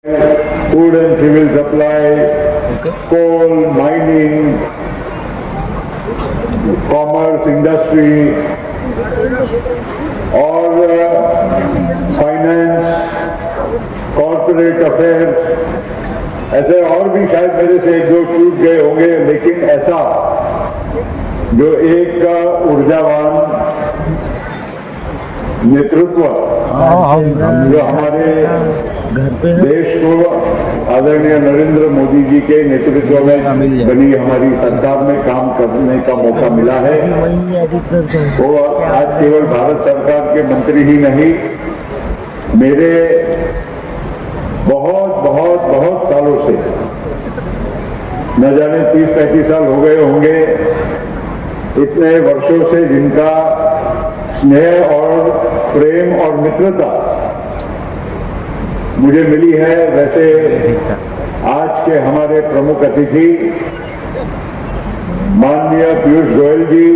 Food and civil supply, coal, mining, commerce, industry और finance, corporate affairs, ऐसे और भी शायद मेरे से एक दो छूट गए होंगे, लेकिन ऐसा जो एक ऊर्जावान नेतृत्व जो हमारे देश को आदरणीय नरेंद्र मोदी जी के नेतृत्व में बनी हमारी सरकार में काम करने का मौका मिला है, वो आज केवल भारत सरकार के मंत्री ही नहीं, मेरे बहुत बहुत बहुत सालों से, न जाने 30-35 साल हो गए होंगे, इतने वर्षों से जिनका स्नेह और प्रेम और मित्रता मुझे मिली है, वैसे आज के हमारे प्रमुख अतिथि माननीय पीयूष गोयल जी,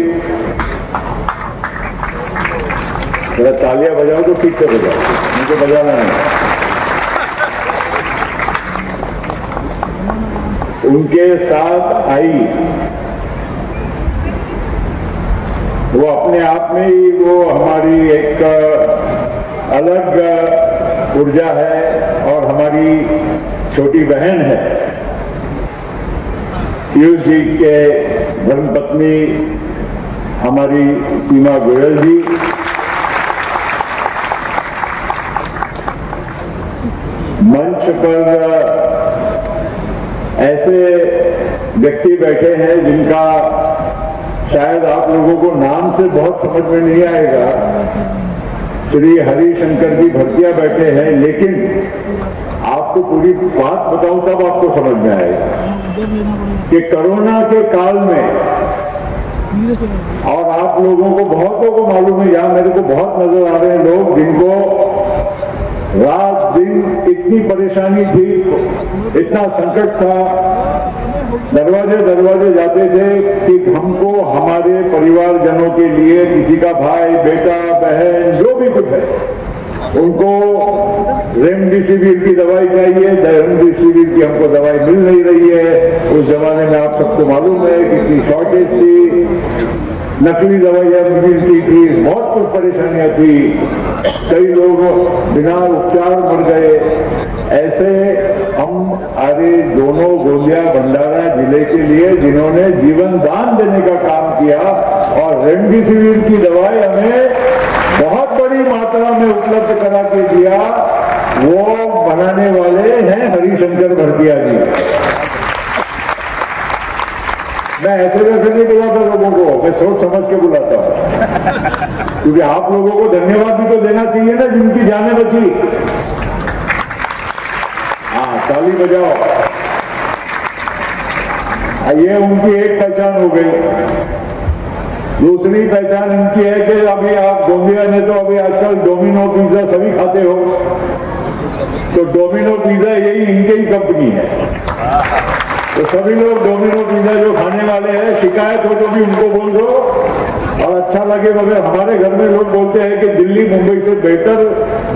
जरा तालियां बजाओ तो ठीक से बजाओ, मुझे बजाना नहीं। उनके साथ आई वो अपने आप में ही वो हमारी एक अलग ऊर्जा है और हमारी छोटी बहन है। पीयूष जी के धर्मपत्नी हमारी सीमा गोयल जी, मंच पर ऐसे व्यक्ति बैठे हैं जिनका शायद आप लोगों को नाम से बहुत समझ में नहीं आएगा। श्री हरिशंकर जी भरतिया बैठे हैं, लेकिन आपको पूरी बात बताऊं तब आपको समझ में आएगा कि कोरोना के काल में, और आप लोगों को बहुतों को मालूम है, यहां मेरे को बहुत नजर आ रहे हैं लोग जिनको रात दिन इतनी परेशानी थी, इतना संकट था, दरवाजे दरवाजे जाते थे कि हमको हमारे परिवारजनों के लिए, किसी का भाई, बेटा, बहन, जो भी कुछ है, उनको रेमडेसिविर की दवाई चाहिए। रेमडेसिविर की हमको दवाई मिल नहीं रही है। उस जमाने में आप सबको मालूम है कितनी शॉर्टेज थी, नकली दवाइयां मिलती थी, बहुत कुछ परेशानियां थी, कई लोग बिना उपचार मर गए। ऐसे हमारे दोनों गोंदिया भंडारा जिले के लिए जिन्होंने जीवन दान देने का काम किया और रेमडेसिविर की दवाई हमें बहुत बड़ी मात्रा में उपलब्ध करा के दिया, वो बनाने वाले हैं हरिशंकर भरतिया जी। मैं ऐसे वैसे नहीं बुलाता लोगों को, मैं सोच समझ के बुलाता हूं, क्योंकि आप लोगों को धन्यवाद भी तो देना चाहिए ना जिनकी जानें बची। हाँ, ताली बजाओ। ये उनकी एक पहचान हो गई। दूसरी पहचान इनकी है कि अभी आप गोंदिया ने तो अभी आजकल डोमिनो पिज्जा सभी खाते हो, तो डोमिनो पिज्जा यही इनके ही कंपनी है। तो सभी लोग डोमिनो पिज्जा जो खाने वाले हैं, शिकायत हो तो भी उनको बोल दो, और अच्छा लगे मगर हमारे घर में लोग बोलते हैं कि दिल्ली मुंबई से बेहतर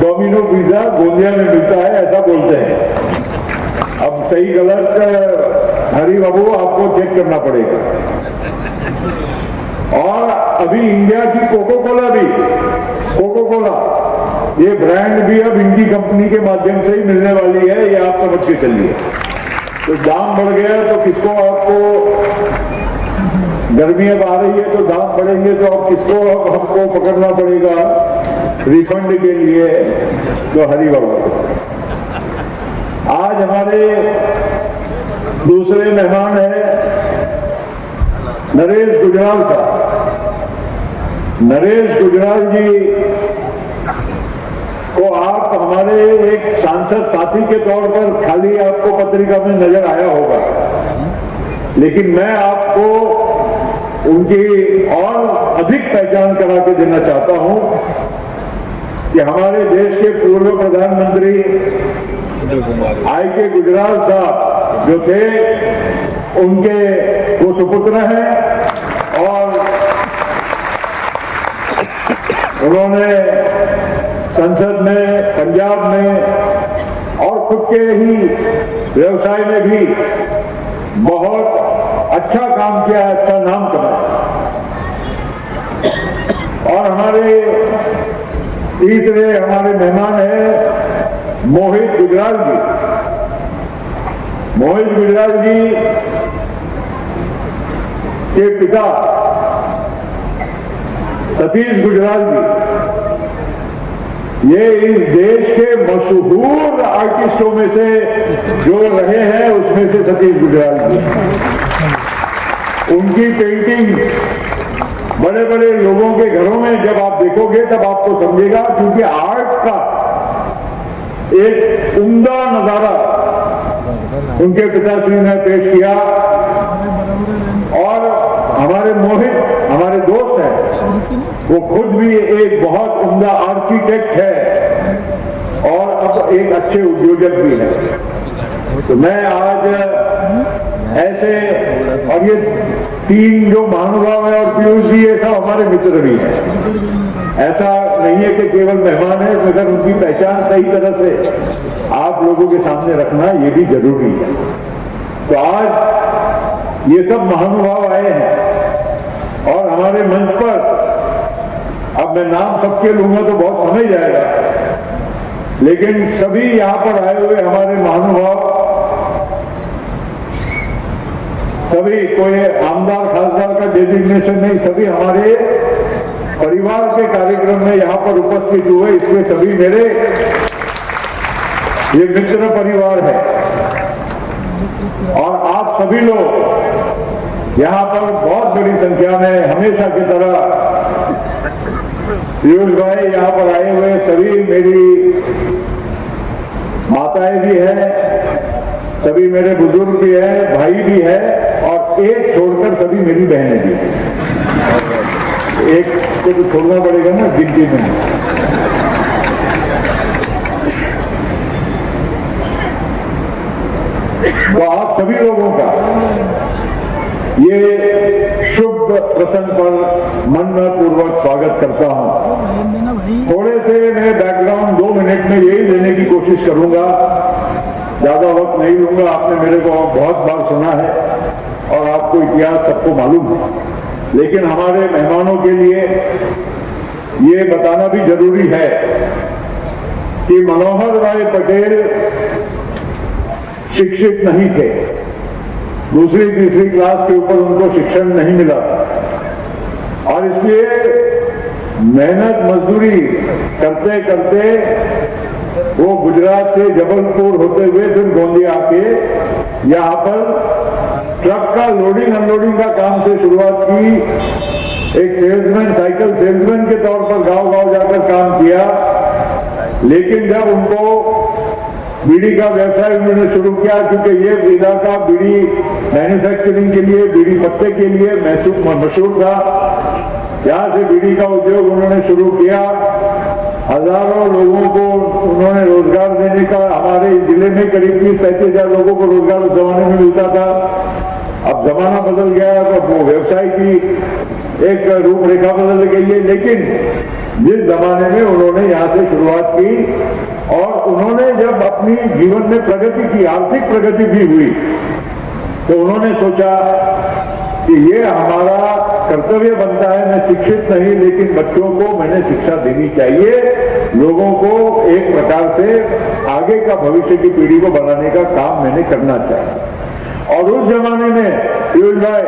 डोमिनो पिज्जा गोंदिया में मिलता है, ऐसा बोलते हैं। अब सही गलत हरी बाबू आपको चेक करना पड़ेगा। और अभी इंडिया की कोको कोला भी, कोको कोला ये ब्रांड भी अब इनकी कंपनी के माध्यम से ही मिलने वाली है, ये आप समझ के चलिए। तो दाम बढ़ गया तो किसको, आपको गर्मी अब आ रही है तो दाम बढ़ेंगे तो अब किसको, अब हमको पकड़ना पड़ेगा रिफंड के लिए, तो हरी बाबा। आज हमारे दूसरे मेहमान हैं नरेश गुजराल साहब। नरेश गुजराल जी को आप हमारे एक सांसद साथी के तौर पर खाली आपको पत्रिका में नजर आया होगा, लेकिन मैं आपको उनकी और अधिक पहचान करा के देना चाहता हूं कि हमारे देश के पूर्व प्रधानमंत्री I.K. गुजराल साहब जो थे, उनके वो सुपुत्र हैं और उन्होंने संसद में, पंजाब में और खुद के ही व्यवसाय में भी बहुत अच्छा काम किया, अच्छा नाम कमाया। और हमारे तीसरे हमारे मेहमान हैं मोहित गुजराल जी। मोहित गुजराल जी के पिता सतीश गुजराल जी ये इस देश के मशहूर आर्टिस्टों में से जो रहे हैं उसमें से सतीश गुजराल जी। उनकी पेंटिंग्स बड़े बड़े लोगों के घरों में जब आप देखोगे तब आपको समझेगा, क्योंकि आर्ट का एक उम्दा नजारा उनके पिताश्री ने पेश किया। और हमारे मोहित हमारे दोस्त हैं, वो खुद भी एक बहुत उम्दा आर्किटेक्ट है और अब एक अच्छे उद्योजक भी है। तो मैं आज ऐसे, और ये तीन जो महानुभाव है और पीयूष जी ये सब हमारे मित्र भी हैं। ऐसा नहीं है कि केवल मेहमान है, मगर उनकी पहचान सही तरह से आप लोगों के सामने रखना ये भी जरूरी है। तो आज ये सब महानुभाव आए हैं और हमारे मंच पर, अब मैं नाम सबके लूंगा तो बहुत समय जाएगा, लेकिन सभी यहां पर आए हुए हमारे महानुभाव, सभी, कोई आमदार खासदार का डेजिग्नेशन नहीं, सभी हमारे परिवार के कार्यक्रम में यहां पर उपस्थित हुए, इसमें सभी मेरे ये मित्र परिवार है। और आप सभी लोग यहां पर बहुत बड़ी संख्या में हमेशा की तरह, पीयूष भाई यहां पर आए हुए सभी मेरी माताएं भी हैं, सभी मेरे बुजुर्ग भी हैं, भाई भी है, और एक छोड़कर सभी मेरी बहनें भी हैं। एक को तो छोड़ना पड़ेगा ना गिनती में। तो आप सभी लोगों का ये शुभ प्रसंग पर मनपूर्वक स्वागत करता हूं। थोड़े से मैं बैकग्राउंड 2 मिनट में यही देने की कोशिश करूंगा, ज्यादा वक्त नहीं लूंगा। आपने मेरे को बहुत बार सुना है और आपको इतिहास सबको मालूम है, लेकिन हमारे मेहमानों के लिए ये बताना भी जरूरी है कि मनोहर भाई पटेल शिक्षित नहीं थे। दूसरी तीसरी क्लास के ऊपर उनको शिक्षण नहीं मिला और इसलिए मेहनत मजदूरी करते करते वो गुजरात से जबलपुर होते हुए फिर गोंदिया आके यहाँ पर ट्रक का लोडिंग अनलोडिंग का काम से शुरुआत की। एक सेल्समैन, साइकिल सेल्समैन के तौर पर गांव गांव जाकर काम किया, लेकिन जब उनको बीड़ी का व्यवसाय उन्होंने शुरू किया, क्योंकि ये इलाका बीड़ी मैन्युफैक्चरिंग के लिए, बीड़ी पत्ते के लिए मशहूर था, यहाँ से बीड़ी का उद्योग उन्होंने शुरू किया। हजारों लोगों को उन्होंने रोजगार देने का, हमारे जिले में करीब 30-35 हजार लोगों को रोजगार उस जमाने में मिलता था। अब जमाना बदल गया तो वो व्यवसाय की एक रूपरेखा बदल गई है, लेकिन जिस जमाने में उन्होंने यहाँ से शुरुआत की और उन्होंने जब अपनी जीवन में प्रगति की, आर्थिक प्रगति भी हुई, तो उन्होंने सोचा कि ये हमारा कर्तव्य बनता है, मैं शिक्षित नहीं लेकिन बच्चों को मैंने शिक्षा देनी चाहिए, लोगों को एक प्रकार से आगे का भविष्य की पीढ़ी को बनाने का काम मैंने करना चाहिए। और उस जमाने में पीयूष भाई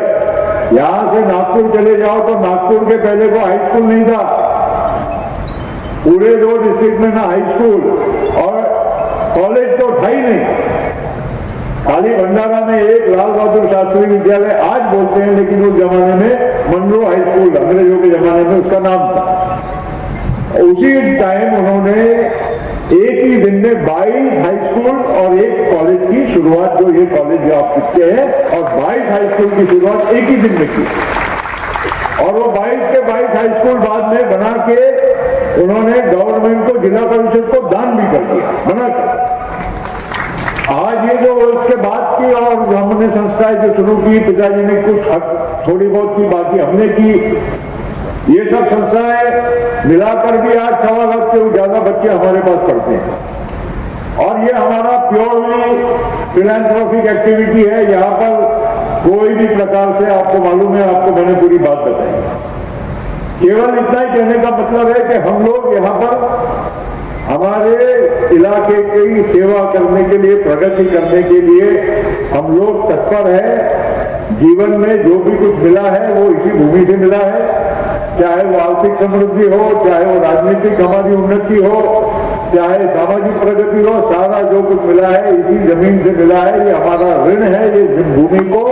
यहां से नागपुर चले जाओ तो नागपुर के पहले को हाई स्कूल नहीं था, पूरे 2 डिस्ट्रिक्ट में ना हाई स्कूल और कॉलेज तो था ही नहीं। खाली भंडारा में एक लाल बहादुर शास्त्री विद्यालय आज बोलते हैं, लेकिन उस जमाने में मनरो हाई स्कूल, अंग्रेजों के जमाने में उसका नाम था। उसी टाइम उन्होंने एक ही दिन में 22 हाई स्कूल और एक कॉलेज की शुरुआत, जो ये कॉलेज जो आप दिखते हैं, और 22 हाई स्कूल की शुरुआत एक ही दिन में की। और वो 22 के 22 हाई स्कूल बाद में बना के उन्होंने गवर्नमेंट को, जिला परिषद को दान भी कर दिया बना कर। आज ये जो उसके बाद की और हमने संस्थाएं जो शुरू की, पिताजी ने कुछ थोड़ी बहुत की, बाकी हमने की, ये सब संस्थाएं मिलाकर भी आज 1.25 लाख से ज्यादा बच्चे हमारे पास पढ़ते हैं। और ये हमारा प्योरली फिलैंथ्रोपिक एक्टिविटी है। यहाँ पर कोई भी प्रकार से, आपको मालूम है, आपको मैंने पूरी बात बताई। केवल इतना ही कहने का मतलब है कि हम लोग यहाँ पर हमारे इलाके की सेवा करने के लिए, प्रगति करने के लिए हम लोग तत्पर है। जीवन में जो भी कुछ मिला है वो इसी भूमि से मिला है, चाहे वो आर्थिक समृद्धि हो, चाहे वो राजनीतिक हमारी उन्नति हो, चाहे सामाजिक प्रगति हो, सारा जो कुछ मिला है इसी जमीन से मिला है। ये हमारा ऋण है ये भूमि को,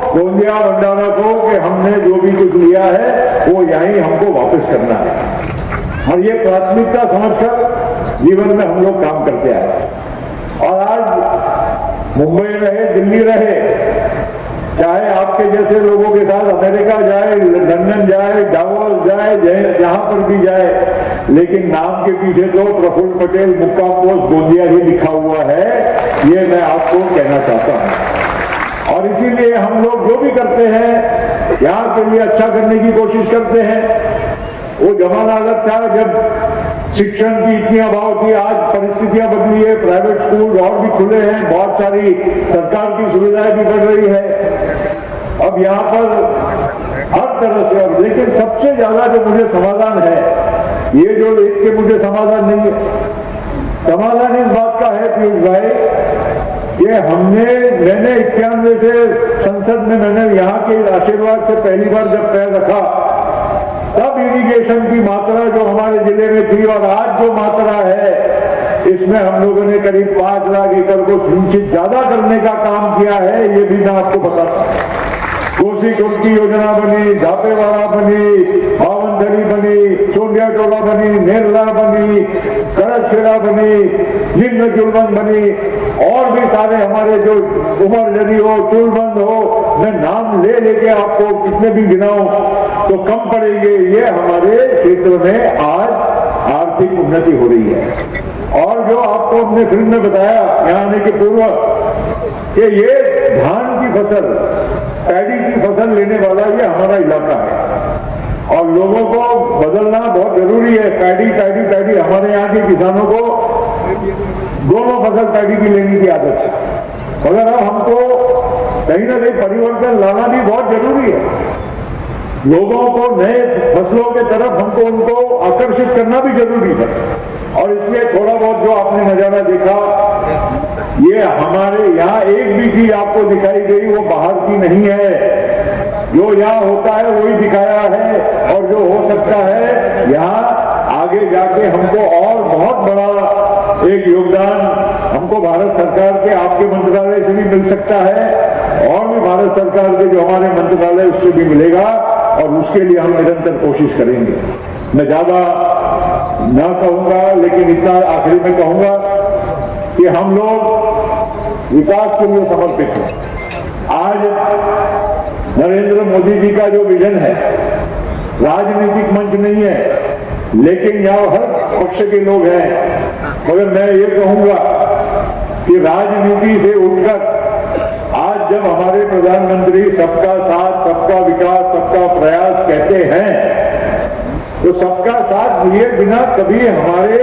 गोंदिया भंडारा को, कि हमने जो भी कुछ लिया है वो यहीं हमको वापस करना है। और ये प्राथमिकता समझकर जीवन में हम लोग काम करते आए। और आज मुंबई रहे, दिल्ली रहे, चाहे आपके जैसे लोगों के साथ अमेरिका जाए, लंदन जाए, डावोस जाए, जहां पर भी जाए, लेकिन नाम के पीछे तो प्रफुल्ल पटेल मुक्काम पोस्ट गोंदिया ही लिखा हुआ है। ये मैं आपको कहना चाहता हूं। और इसीलिए हम लोग जो भी करते हैं यहाँ के लिए अच्छा करने की कोशिश करते हैं। वो जमाना अलग था जब शिक्षण की इतनी अभाव थी, आज परिस्थितियां बदली है, प्राइवेट स्कूल और भी खुले हैं, बहुत सारी सरकार की सुविधाएं भी बढ़ रही है। अब यहाँ पर हर तरह से, और लेकिन सबसे ज्यादा जो मुझे समाधान है, ये जो एक के मुझे समाधान नहीं है, समाधान इस बात का है पीयूष भाई, कि मैंने 91 से संसद में मैंने यहाँ के आशीर्वाद से पहली बार जब पैर रखा, तब इरिगेशन की मात्रा जो हमारे जिले में थी और आज जो मात्रा है, इसमें हम लोगों ने करीब 5 लाख एकड़ को सिंचित ज्यादा करने का काम किया है। ये भी मैं आपको बताता हूँ। कोसी कुंड की योजना बनी, झापेवाड़ा बनी, बावनथड़ी बनी, सोंडिया टोला बनी, नेरला बनी, करछखेड़ा बनी, निम्न चुलबंद बनी, और भी सारे हमारे जो उमरझरी हो, चुलबंद हो, मैं नाम ले लेके आपको कितने भी गिनाऊं तो कम पड़ेंगे। ये हमारे क्षेत्र में आज आर्थिक उन्नति हो रही है। और जो आपको हमने फिल्म में बताया यहाँ आने के पूर्व, कि ये धान की फसल, पैडी की फसल लेने वाला ये हमारा इलाका है। और लोगों को बदलना बहुत जरूरी है। पैडी हमारे यहाँ के किसानों को दोनों फसल पैडी की लेने की आदत है, मगर अब हमको कहीं ना कहीं परिवर्तन लाना भी बहुत जरूरी है। लोगों को नए फसलों के तरफ हमको उनको आकर्षित करना भी जरूरी है। और इसलिए थोड़ा बहुत जो आपने नजारा देखा, ये हमारे यहाँ एक भी चीज आपको दिखाई गई वो बाहर की नहीं है। जो यहाँ होता है वही दिखाया है, और जो हो सकता है यहाँ आगे जाके हमको और बहुत बड़ा एक योगदान हमको भारत सरकार के, आपके मंत्रालय से भी मिल सकता है, और भी भारत सरकार के जो हमारे मंत्रालय उससे भी मिलेगा। और उसके लिए हम निरंतर कोशिश करेंगे। मैं ज्यादा ना कहूंगा, लेकिन इतना आखिरी में कहूंगा कि हम लोग विकास के लिए समर्पित हैं। आज नरेंद्र मोदी जी का जो विजन है, राजनीतिक मंच नहीं है, लेकिन यहाँ हर पक्ष के लोग हैं। मगर मैं ये कहूंगा कि राजनीति से उठकर आज जब हमारे प्रधानमंत्री सबका साथ, सबका विकास, सबका प्रयास कहते हैं, तो सबका साथ लिए बिना कभी हमारे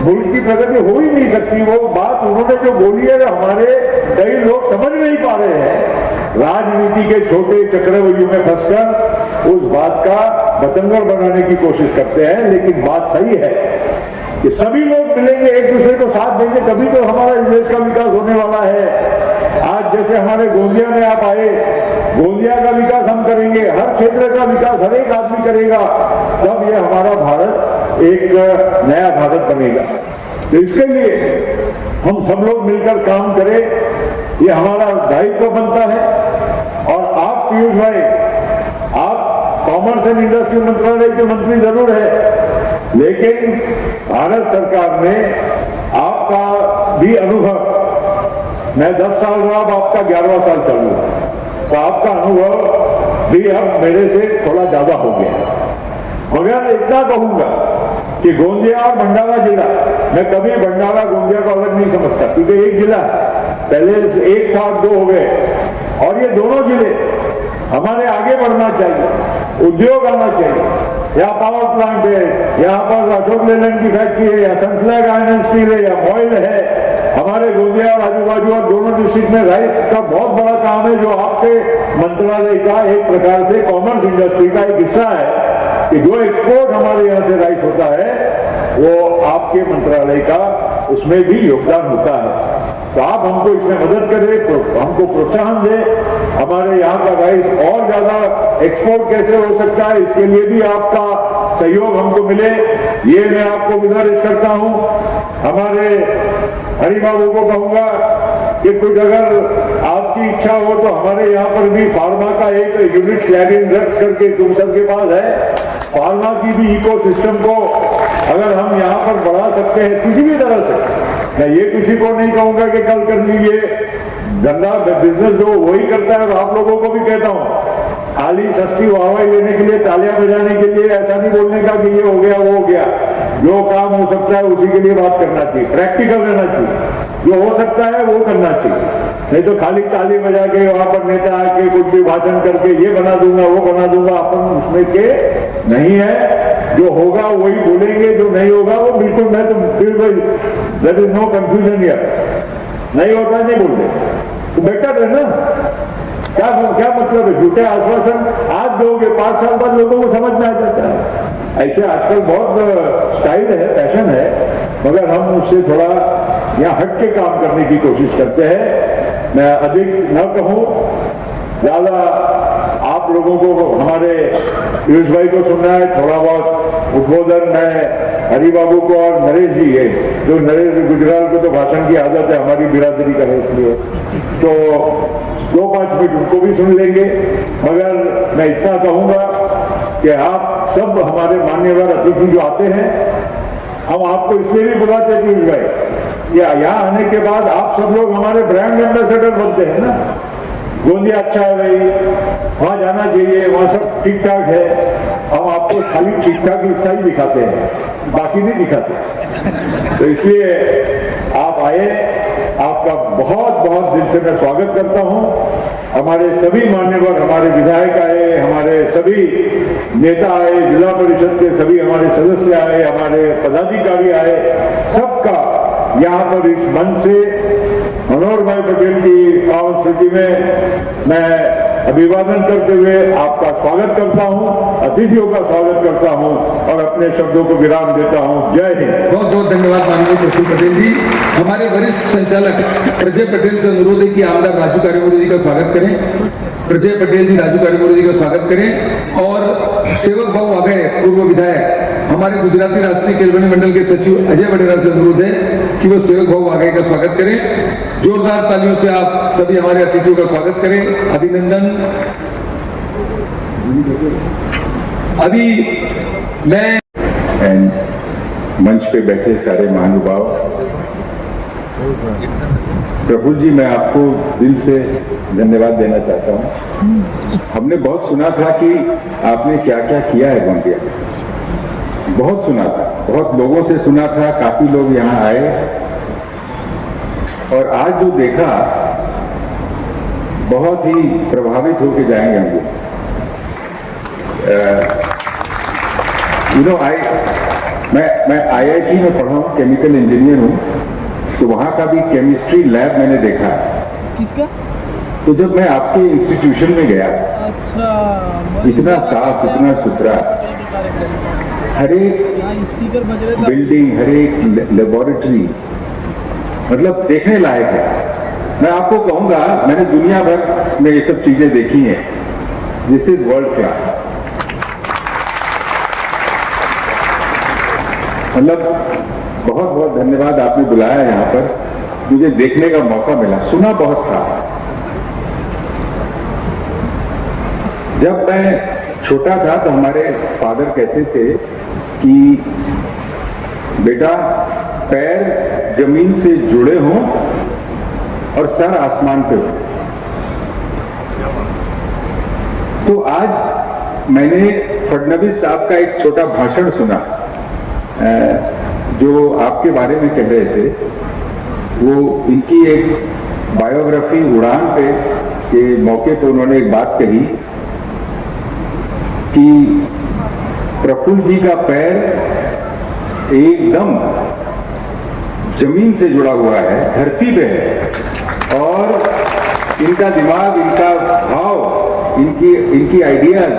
मुल्क की प्रगति हो ही नहीं सकती। वो बात उन्होंने जो बोली है, हमारे कई लोग समझ नहीं पा रहे हैं। राजनीति के छोटे चक्रव्यूह में फंसकर उस बात का बतंगड़ बनाने की कोशिश करते हैं। लेकिन बात सही है कि सभी लोग मिलेंगे, एक दूसरे को साथ देंगे, तभी तो हमारा देश का विकास होने वाला है। आज जैसे हमारे गोंदिया में आप आए, गोंदिया का विकास हम करेंगे, हर क्षेत्र का विकास हर एक आदमी करेगा, तब ये हमारा भारत एक नया भारत बनेगा। तो इसके लिए हम सब लोग मिलकर काम करें, ये हमारा दायित्व बनता है। और आप पीयूष भाई, आप कॉमर्स एंड इंडस्ट्री मंत्रालय के मंत्री जरूर है, लेकिन भारत सरकार में आपका भी अनुभव, मैं 10 साल रहा, अब आपका 11वां साल चालू है, तो आपका अनुभव भी अब मेरे से थोड़ा ज्यादा हो गया। मगर इतना कहूंगा कि गोंदिया और भंडारा जिला, मैं कभी भंडारा गोंदिया को अलग नहीं समझता, क्योंकि एक जिला, पहले एक था, 2 हो गए, और ये दोनों जिले हमारे आगे बढ़ना चाहिए, उद्योग आना चाहिए। यहाँ पावर प्लांट है, यहाँ पर अशोक लेलैंड की फैक्ट्री है, या सनफ्लैग आयरन स्टील है, या ऑयल है, हमारे गोंदिया और आजू बाजू और दोनों डिस्ट्रिक्ट में राइस का बहुत बड़ा काम है, जो आपके मंत्रालय का एक प्रकार से कॉमर्स इंडस्ट्री का एक हिस्सा है कि जो एक्सपोर्ट हमारे यहाँ से राइस होता है वो आपके मंत्रालय का उसमें भी योगदान होता है। तो आप हमको इसमें मदद करें, हमको प्रोत्साहन दें, हमारे यहाँ का राइस और ज्यादा एक्सपोर्ट कैसे हो सकता है, इसके लिए भी आपका सहयोग हमको मिले, ये मैं आपको गुजारिश करता हूँ। हमारे हरि बाबू को कहूंगा कि कुछ अगर आपकी इच्छा हो तो हमारे यहाँ पर भी फार्मा का एक यूनिट क्लैरिन ड्रग्स करके तुमसर के पास है, फार्मा की भी इकोसिस्टम को अगर हम यहाँ पर बढ़ा सकते हैं किसी भी तरह से, मैं ये किसी को नहीं कहूंगा कि कल कर लीजिए, धंधा बिजनेस जो वही करता है। और आप लोगों को भी कहता हूँ, खाली सस्ती वाहवाही लेने के लिए, तालियां बजाने के लिए ऐसा नहीं बोलने का कि ये हो गया वो हो गया। जो काम हो सकता है उसी के लिए बात करना चाहिए, प्रैक्टिकल रहना चाहिए, जो हो सकता है वो करना चाहिए। नहीं तो खाली ताली बजा के वहां पर नेता आके कुछ भी भाषण करके ये बना दूंगा वो बना दूंगा, अपन उसमें के नहीं है। जो होगा वही बोलेंगे, जो नहीं होगा वो बिल्कुल, मैं तो फिर भाई there is no confusion here, नहीं होता नहीं बोलते तो बेटर है ना। क्या मतलब है, झूठे आश्वासन आज दोगे 5 साल बाद लोगों को समझ में आ जाता है। ऐसे आजकल बहुत स्टाइल है, फैशन है, मगर हम उससे थोड़ा यहाँ हट के काम करने की कोशिश करते हैं। मैं अधिक न कहूं, ज्यादा आप लोगों को, हमारे पीयूष भाई को सुनना है, थोड़ा बहुत उद्बोधन मैं हरि बाबू को और नरेश जी है, जो नरेश गुजराल को तो भाषण की आदत है, हमारी बिरादरी का है, इसलिए तो 2-5 मिनट उनको भी सुन लेंगे। मगर मैं इतना कहूंगा कि आप सब हमारे मान्यवर अतिथि जो आते हैं, हम आपको इसलिए भी बुलाते हैं पीयूष भाई, या यहाँ आने के बाद आप सब लोग हमारे ब्रांड एम्बेसडर बनते हैं ना। गोंदिया अच्छा है भाई, वहां जाना चाहिए, वहां सब ठीक ठाक है, हम आपको खाली ठीक ठाक हिस्सा ही दिखाते हैं, बाकी नहीं दिखाते। तो इसलिए आप आए, आपका बहुत बहुत दिल से मैं स्वागत करता हूं। हमारे सभी मान्यवर, हमारे विधायक आए, हमारे सभी नेता आए, जिला परिषद के सभी हमारे सदस्य आए, हमारे पदाधिकारी आए, सबका यहाँ पर इस मंच से मनोहर भाई पटेल की पावन स्मृति में मैं अभिवादन करते हुए आपका स्वागत करता हूं, अतिथियों का स्वागत करता हूं और अपने शब्दों को विराम देता हूं। जय हिंद। बहुत बहुत धन्यवाद माननीय प्रफुल्ल पटेल जी। हमारे वरिष्ठ संचालक प्रजय पटेल से अनुरोध है कि आमदार राजू कारेमोरी जी का स्वागत करें। प्रजय पटेल जी राजू कारेमोरी जी का स्वागत करें। और सेवक भाऊ आ गए, पूर्व विधायक, हमारे गुजराती राष्ट्रीय केलवनी मंडल के सचिव अजय वडेरा से अनुरोध है कि वो सेवक भाऊ आगे का स्वागत करें। जोरदार तालियों से आप सभी हमारे अतिथियों का स्वागत करें। अभिनंदन। अभी मैं मंच पे बैठे सारे महानुभाव, प्रफुल्ल जी, मैं आपको दिल से धन्यवाद देना चाहता हूं। हमने बहुत सुना था कि आपने क्या क्या किया है गोंदिया, बहुत सुना था, बहुत लोगों से सुना था, काफी लोग यहाँ आए और आज जो देखा बहुत ही प्रभावित होकर जाएंगे हम लोग। मैं IIT में पढ़ा हूँ, केमिकल इंजीनियर हूँ, तो वहाँ का भी केमिस्ट्री लैब मैंने देखा। किसका? तो जब मैं आपके इंस्टीट्यूशन में गया, अच्छा, इतना साफ, इतना सुथरा, हर एक बिल्डिंग, हर एक लेबोरेटरी, मतलब देखने लायक है। मैं आपको कहूंगा, मैंने दुनिया भर में ये सब चीजें देखी हैं, दिस इज वर्ल्ड क्लास। मतलब बहुत बहुत धन्यवाद, आपने बुलाया यहाँ पर, मुझे देखने का मौका मिला। सुना बहुत था। जब मैं छोटा था तो हमारे फादर कहते थे कि बेटा, पैर जमीन से जुड़े हों और सर आसमान पे हो। तो आज मैंने फडणवीस साहब का एक छोटा भाषण सुना, जो आपके बारे में कह रहे थे। वो इनकी एक बायोग्राफी उड़ान पे के मौके पर उन्होंने एक बात कही कि प्रफुल्ल जी का पैर एकदम जमीन से जुड़ा हुआ है, धरती पे है, और इनका दिमाग, इनका भाव, इनकी आइडियाज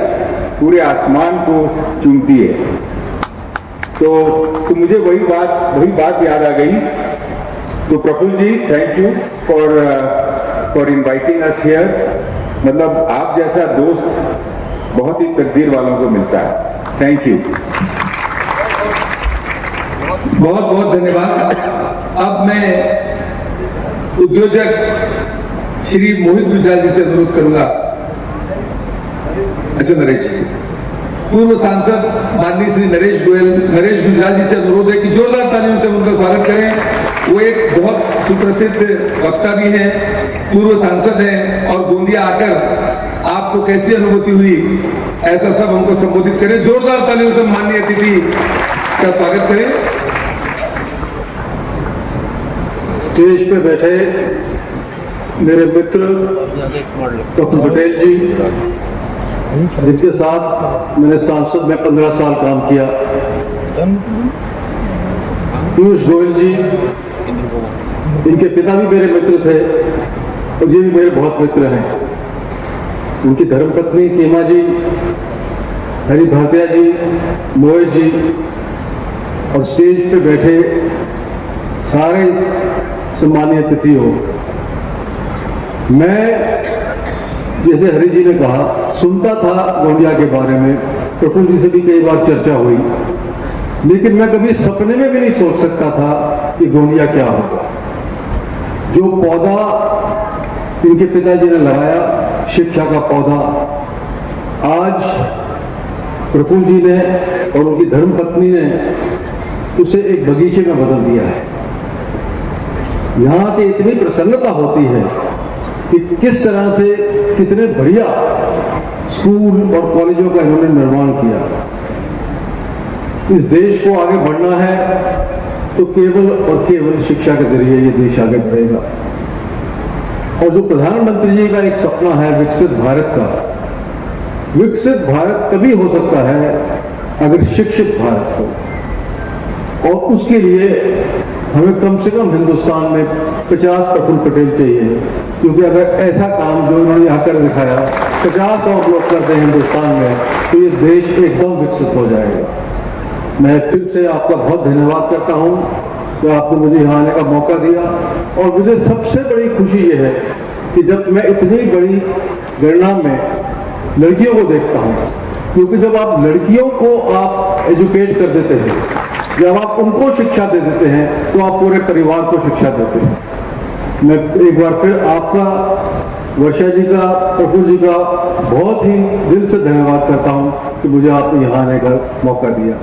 पूरे आसमान को चूमती है। तो मुझे वही बात याद आ गई। तो Prafull ji, thank you for inviting us here. मतलब आप जैसा दोस्त बहुत ही तकदीर वालों को मिलता है। Thank you. बहुत बहुत धन्यवाद। अब मैं उद्योजक श्री मोहित गुजराल जी से अनुरोध करूंगा। अच्छा, नरेश जी, पूर्व सांसद माननीय श्री नरेश गुजराल जी से अनुरोध है कि जोरदार तालियों से उनका स्वागत करें। वो एक बहुत सुप्रसिद्ध वक्ता भी हैं, पूर्व सांसद हैं, और गोंदिया आकर आपको कैसी अनुभूति हुई, ऐसा सब हमको संबोधित करें। जोरदार तालियों से माननीय अतिथि का स्वागत करें। स्टेज पे बैठे मेरे मित्र डॉक्टर पटेल जी, जिनके साथ मैंने सांसद में 15 साल काम किया, पीयूष गोयल जी, इनके पिता भी मेरे मित्र थे और ये भी मेरे बहुत मित्र हैं। उनकी धर्मपत्नी सीमा जी, हरि भारतिया जी, मोहित जी, और स्टेज पे बैठे सारे सम्मानीय अतिथि हो। मैं, जैसे हरि जी ने कहा, सुनता था गोंदिया के बारे में, प्रफुल्ल जी से भी कई बार चर्चा हुई, लेकिन मैं कभी सपने में भी नहीं सोच सकता था कि गोंदिया क्या होगा। जो पौधा इनके पिताजी ने लगाया, शिक्षा का पौधा, आज प्रफुल्ल जी ने और उनकी धर्मपत्नी ने उसे एक बगीचे में बदल दिया है। यहाँ की इतनी प्रसन्नता होती है कि किस तरह से कितने बढ़िया स्कूल और कॉलेजों का इन्होंने निर्माण किया। इस देश को आगे बढ़ना है तो केवल और केवल शिक्षा के जरिए ये देश आगे बढ़ेगा। और जो प्रधानमंत्री जी का एक सपना है विकसित भारत का, विकसित भारत तभी हो सकता है अगर शिक्षित भारत हो, और उसके लिए हमें कम से कम हिंदुस्तान में 50 प्रफुल्ल पटेल चाहिए। क्योंकि अगर ऐसा काम जो उन्होंने यहाँ कर दिखाया 50 और लोग करते हैं हिंदुस्तान में, तो ये देश एकदम विकसित हो जाएगा। मैं फिर से आपका बहुत धन्यवाद करता हूँ कि आपने मुझे यहाँ आने का मौका दिया। और मुझे सबसे बड़ी खुशी ये है कि जब मैं इतनी बड़ी गणना में लड़कियों को देखता हूँ, क्योंकि जब आप लड़कियों को आप एजुकेट कर देते हैं, जब आप उनको शिक्षा दे देते हैं, तो आप पूरे परिवार को शिक्षा देते हैं। मैं एक बार फिर आपका, वर्षा जी का, प्रफुल्ल जी का बहुत ही दिल से धन्यवाद करता हूं कि मुझे आपने यहाँ आने का मौका दिया।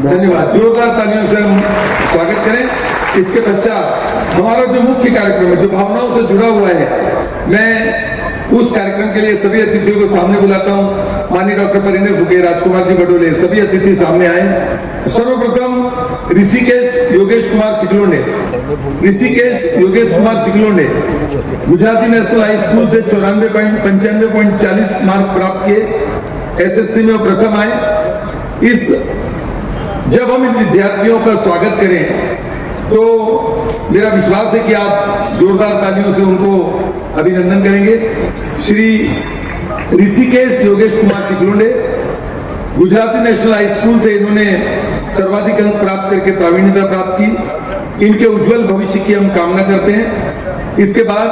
धन्यवाद। जोरदार तालियों से हम स्वागत करें। इसके पश्चात हमारा जो मुख्य कार्यक्रम है, जो भावनाओं से जुड़ा हुआ है, मैं उस कार्यक्रम के लिए सभी अतिथियों को सामने बुलाता हूं। माननीय डॉक्टर परिणय फुके, राजकुमार जी बडोले, सभी अतिथि सामने आए। सर्वप्रथम Rishikesh Yogesh Kumar Chiklonde, Gujarati national high school से 95.40 मार्क प्राप्त किए, एसएससी में प्रथम आए। जब हम इन विद्यार्थियों का स्वागत करें तो मेरा विश्वास है कि आप जोरदार तालियों से उनको अभिनंदन करेंगे। Shri Rishikesh Yogesh Kumar Chiklonde, Gujarati national high school से इन्होंने सर्वाधिक अंक प्राप्त करके प्रावीण्यता प्राप्त की। इनके उज्जवल भविष्य की हम कामना करते हैं। इसके बाद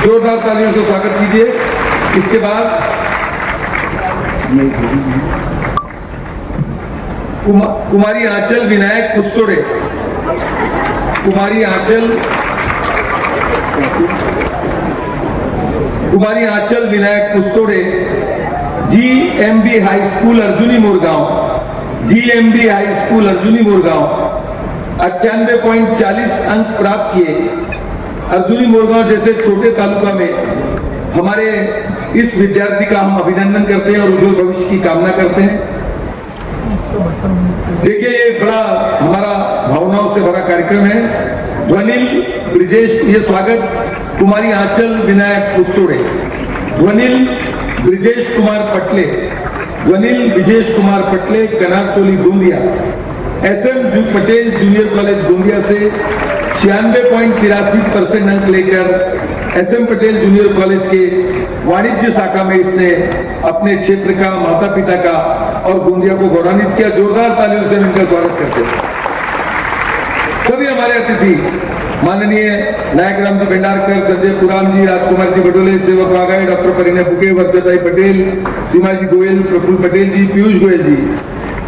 जोरदार तालियों से स्वागत कीजिए। इसके बाद Kumari Anchal Vinayak Kustode, Kumari Anchal Vinayak Kustode, GMB high school Arjuni Morgaon, GMB high school Arjuni Morgaon 98.40 अंक प्राप्त किए। अर्जुनी मोरगांव जैसे छोटे तालुका में हमारे इस विद्यार्थी का हम अभिनंदन करते हैं और उज्जवल भविष्य की कामना करते हैं। देखिए, ये बड़ा हमारा भावनाओं से भरा कार्यक्रम है। ध्वनिल ब्रिजेश, ये स्वागत Kumari Anchal Vinayak Kustode, Dhwanil Brijesh Kumar Patle, Vanil Vijesh Kumar Patle, Kanartoli Gondia. SM Patel junior college Gondia से 96.83% अंक लेकर SM पटेल जूनियर कॉलेज के वाणिज्य शाखा में इसने अपने क्षेत्र का, माता पिता का और गोंदिया को गौरवान्वित किया। जोरदार तालियों से इनका स्वागत करते हैं। सभी हमारे अतिथि माननीय नायक राम जी भंडारकर, संजय पुराम जी, राजकुमार जी बडोले, सेवक वागाई, डॉक्टर परिणय बुके, वर्षाताई पटेल, सीमा जी गोयल, प्रफुल्ल पटेल जी, पीयूष गोयल जी,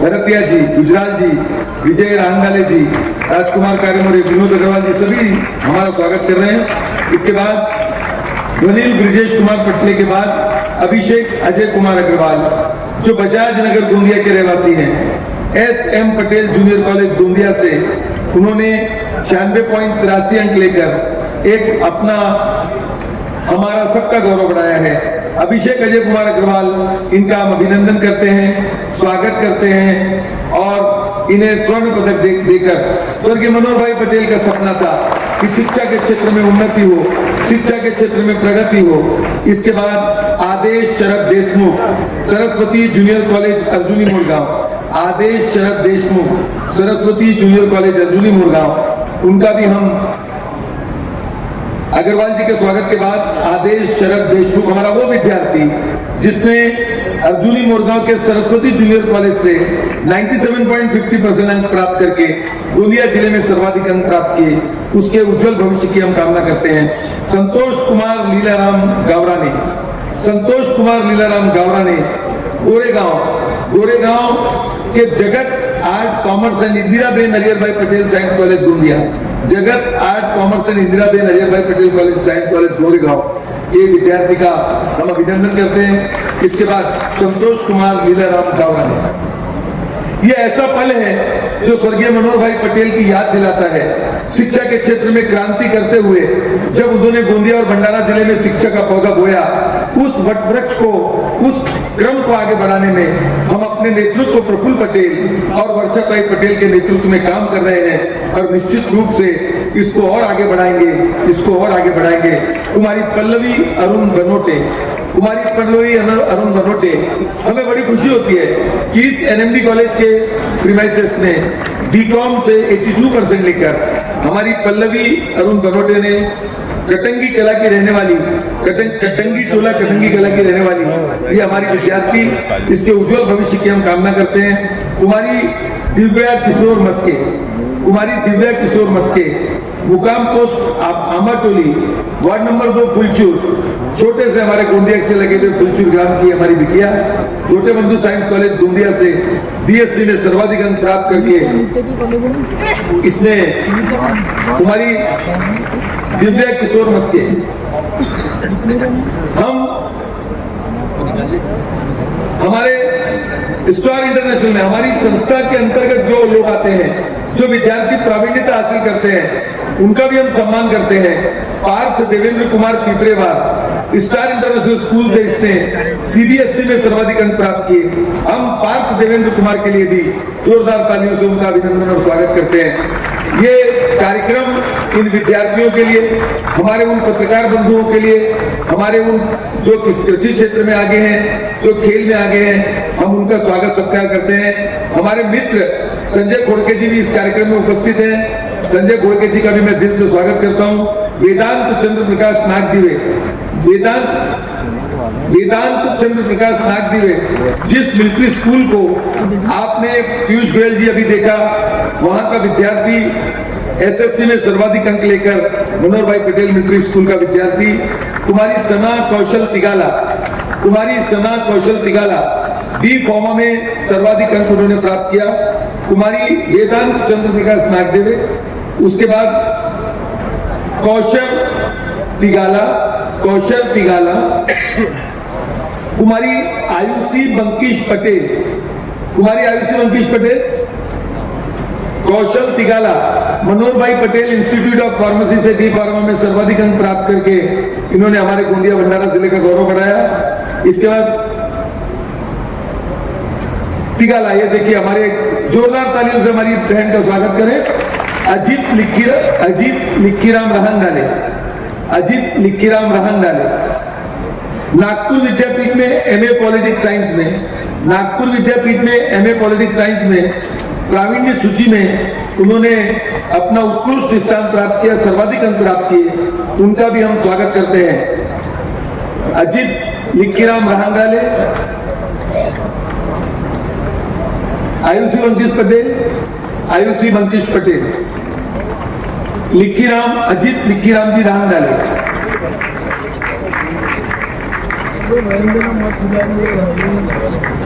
भरतिया जी, गुजराल जी, विजय रांगाले जी, राजकुमार कार्यमोरे, विनोद अग्रवाल जी, सभी हमारा स्वागत कर रहे हैं। इसके बाद वनील ब्रिजेश कुमार पटले के बाद अभिषेक अजय कुमार अग्रवाल, जो बजाज नगर गोंदिया के रहवासी हैं। SM Patel junior college Gondia से उन्होंने 96.83 अंक लेकर एक अपना हमारा सबका गौरव बढ़ाया है। अभिषेक अजय कुमार अग्रवाल, इनका हम अभिनंदन करते हैं, स्वागत करते हैं और इन्हें स्वर्ण पदक देकर, स्वर्गीय मनोहर भाई पटेल का सपना था कि शिक्षा के क्षेत्र में उन्नति हो, शिक्षा के क्षेत्र में प्रगति हो। इसके बाद आदेश शरद देशमुख, सरस्वती जूनियर कॉलेज अर्जुनी मुरगांव, आदेश शरद देशमुख, सरस्वती जूनियर कॉलेज अर्जुनी मुरगांव, उनका भी हम अग्रवाल जी के स्वागत के बाद आदेश शरद देशमुख, हमारा वो विद्यार्थी जिसने अर्जुनी मुरगांव के सरस्वती जूनियर कॉलेज से 97.50% अंक प्राप्त करके गोंदिया जिले में सर्वाधिक अंक प्राप्त किए, उसके उज्जवल भविष्य की हम कामना करते हैं। संतोष कुमार लीलाराम गावरा ने, संतोष कुमार लीलाराम गावरा ने गोरेगांव के Jagat art commerce and Indiraben Hariharbhai Patel science college Gondia, Jagat art commerce and Indiraben Hariharbhai Patel college science college Goregaon के विद्यार्थी का हम अभिनंदन करते हैं। इसके बाद संतोष कुमार लीलाराम गावरा ने, यह ऐसा पल है जो स्वर्गीय मनोहर भाई पटेल की याद दिलाता है। शिक्षा के क्षेत्र में क्रांति करते हुए जब उन्होंने गोंदिया और भंडारा जिले में शिक्षा का पौधा बोया, उस वटवृक्ष को, उस क्रम को आगे बढ़ाने में हम अपने नेतृत्व प्रफुल्ल पटेल और वर्षाताई पटेल के नेतृत्व में काम कर रहे हैं और निश्चित रूप से इसको और आगे बढ़ाएंगे, इसको और आगे बढ़ाएंगे। कुमारी पल्लवी अरुण बनोटे, कुमारी पल्लवी अरुण बनोटे, हमें बड़ी खुशी होती है कि इस NMD कॉलेज के प्रीमाइसेस में BCom से 82% लेकर हमारी पल्लवी अरुण बनोटे ने कटंगी कला की रहने वाली, कटंगी टोला कटंगी कला की रहने वाली ये हमारी विद्यार्थी, इसके उज्जवल भविष्य की हम कामना करते हैं। कुमारी दिव्या किशोर मस्के, कुमारी दिव्या किशोर मस्के, मुकाम पोस्ट आमाटोली, वार्ड नंबर 2 फुलचूर, छोटे से हमारे गोंदिया से लगे हुए फुलचूर ग्राम की हमारी बिटिया, छोटे बंधु साइंस कॉलेज गोंदिया से BSc में सर्वाधिक अंक प्राप्त करके इसने, कुमारी दिव्या किशोर मस्के, हम हमारे स्टार इंटरनेशनल में हमारी संस्था के अंतर्गत जो लोग आते हैं, जो विद्यार्थी प्रावीण्यता हासिल करते हैं, उनका भी हम सम्मान करते हैं। Parth Devendra Kumar Piparewar, star international school से इसने CBSE में सर्वाधिक अंक प्राप्त किए। हम पार्थ देवेंद्र कुमार के लिए भी जोरदार तालियों से उनका अभिनंदन और स्वागत करते हैं। ये कार्यक्रम इन विद्यार्थियों के लिए, हमारे उन पत्रकार बंधुओं के लिए, हमारे उन जो कृषि क्षेत्र में आगे हैं, जो खेल में आगे हैं, हम उनका स्वागत सत्कार करते हैं। हमारे मित्र संजय घोड़के जी भी इस कार्यक्रम में उपस्थित हैं। संजय घोड़के जी का भी मैं दिल से स्वागत करता हूं। वेदांत चंद्र प्रकाश नागदिवे, वेदांत चंद्र प्रकाश नागदिवे, जिस मिलिट्री स्कूल को आपने पीयूष गोयल जी अभी देखा, वहां का विद्यार्थी SSC में सर्वाधिक अंक लेकर मनोहर भाई पटेल मिलिट्री स्कूल का विद्यार्थी। कुमारी सना कौशल तिगाला, कुमारी सना कौशल तिगाला B.Pharma में सर्वाधिक अंक उन्होंने प्राप्त किया। कुमारी वेदांत चंद्र प्रकाश नागदेवे, उसके बाद कौशल तिगाला, कुमारी आयुषी बंकिश पटेल, कुमारी आयुषी बंकिश पटेल, कौशल तिगाला, मनोहर भाई पटेल इंस्टीट्यूट ऑफ फार्मेसी से B.Pharma में सर्वाधिक अंक प्राप्त करके इन्होंने हमारे गोंदिया भंडारा जिले का गौरव बढ़ाया। इसके बाद तिगाला, ये देखिए, हमारे जोरदार तालियों से हमारी बहन का स्वागत करें। अजीत लिक्कीराम रहन डाले, अजीत लिक्कीराम रहन डाले, नागपुर विद्यापीठ में एमए पॉलिटिक्स साइंस में, नागपुर विद्यापीठ में एमए पॉलिटिक्स साइंस में प्रावीण्य सूची में उन्होंने अपना उत्कृष्ट स्थान प्राप्त किया, सर्वाधिक अंक प्राप्त किए, उनका भी हम स्वागत करते हैं। अजित लिक्कीराम रहांगाले, आयुषी मंतीश पटेल, आयुषी मंतीश पटेल, लिक्कीराम अजित लिक्कीराम जी रहांगाले।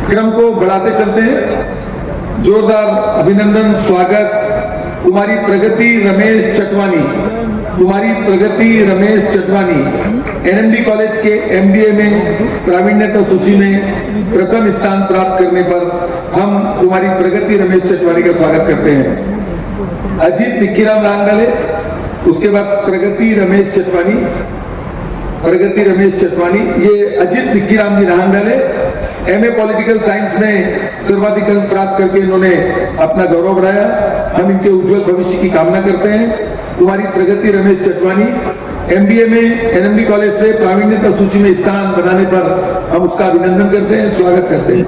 क्रम को बढ़ाते चलते हैं। जोरदार अभिनंदन, स्वागत। कुमारी प्रगति रमेश चटवानी, कुमारी प्रगति रमेश चटवानी एनएमडी कॉलेज के एमबीए में प्रावीण्यता सूची में प्रथम स्थान प्राप्त करने पर हम कुमारी प्रगति रमेश चटवानी का स्वागत करते हैं। अजीत लिक्कीराम रहांगाले, उसके बाद प्रगति रमेश चटवानी, प्रगति रमेश चटवानी। ये अजित लिक्कीराम जी रहांगाले एमए पॉलिटिकल साइंस में सर्वाधिक अंक प्राप्त करके इन्होंने अपना गौरव बढ़ाया। हम इनके उज्जवल भविष्य की कामना करते हैं। कुमारी प्रगति रमेश चटवानी एमबीए में एनएमडी कॉलेज से प्रावीण्यता सूची में स्थान बनाने पर हम उसका अभिनंदन करते हैं, स्वागत करते हैं।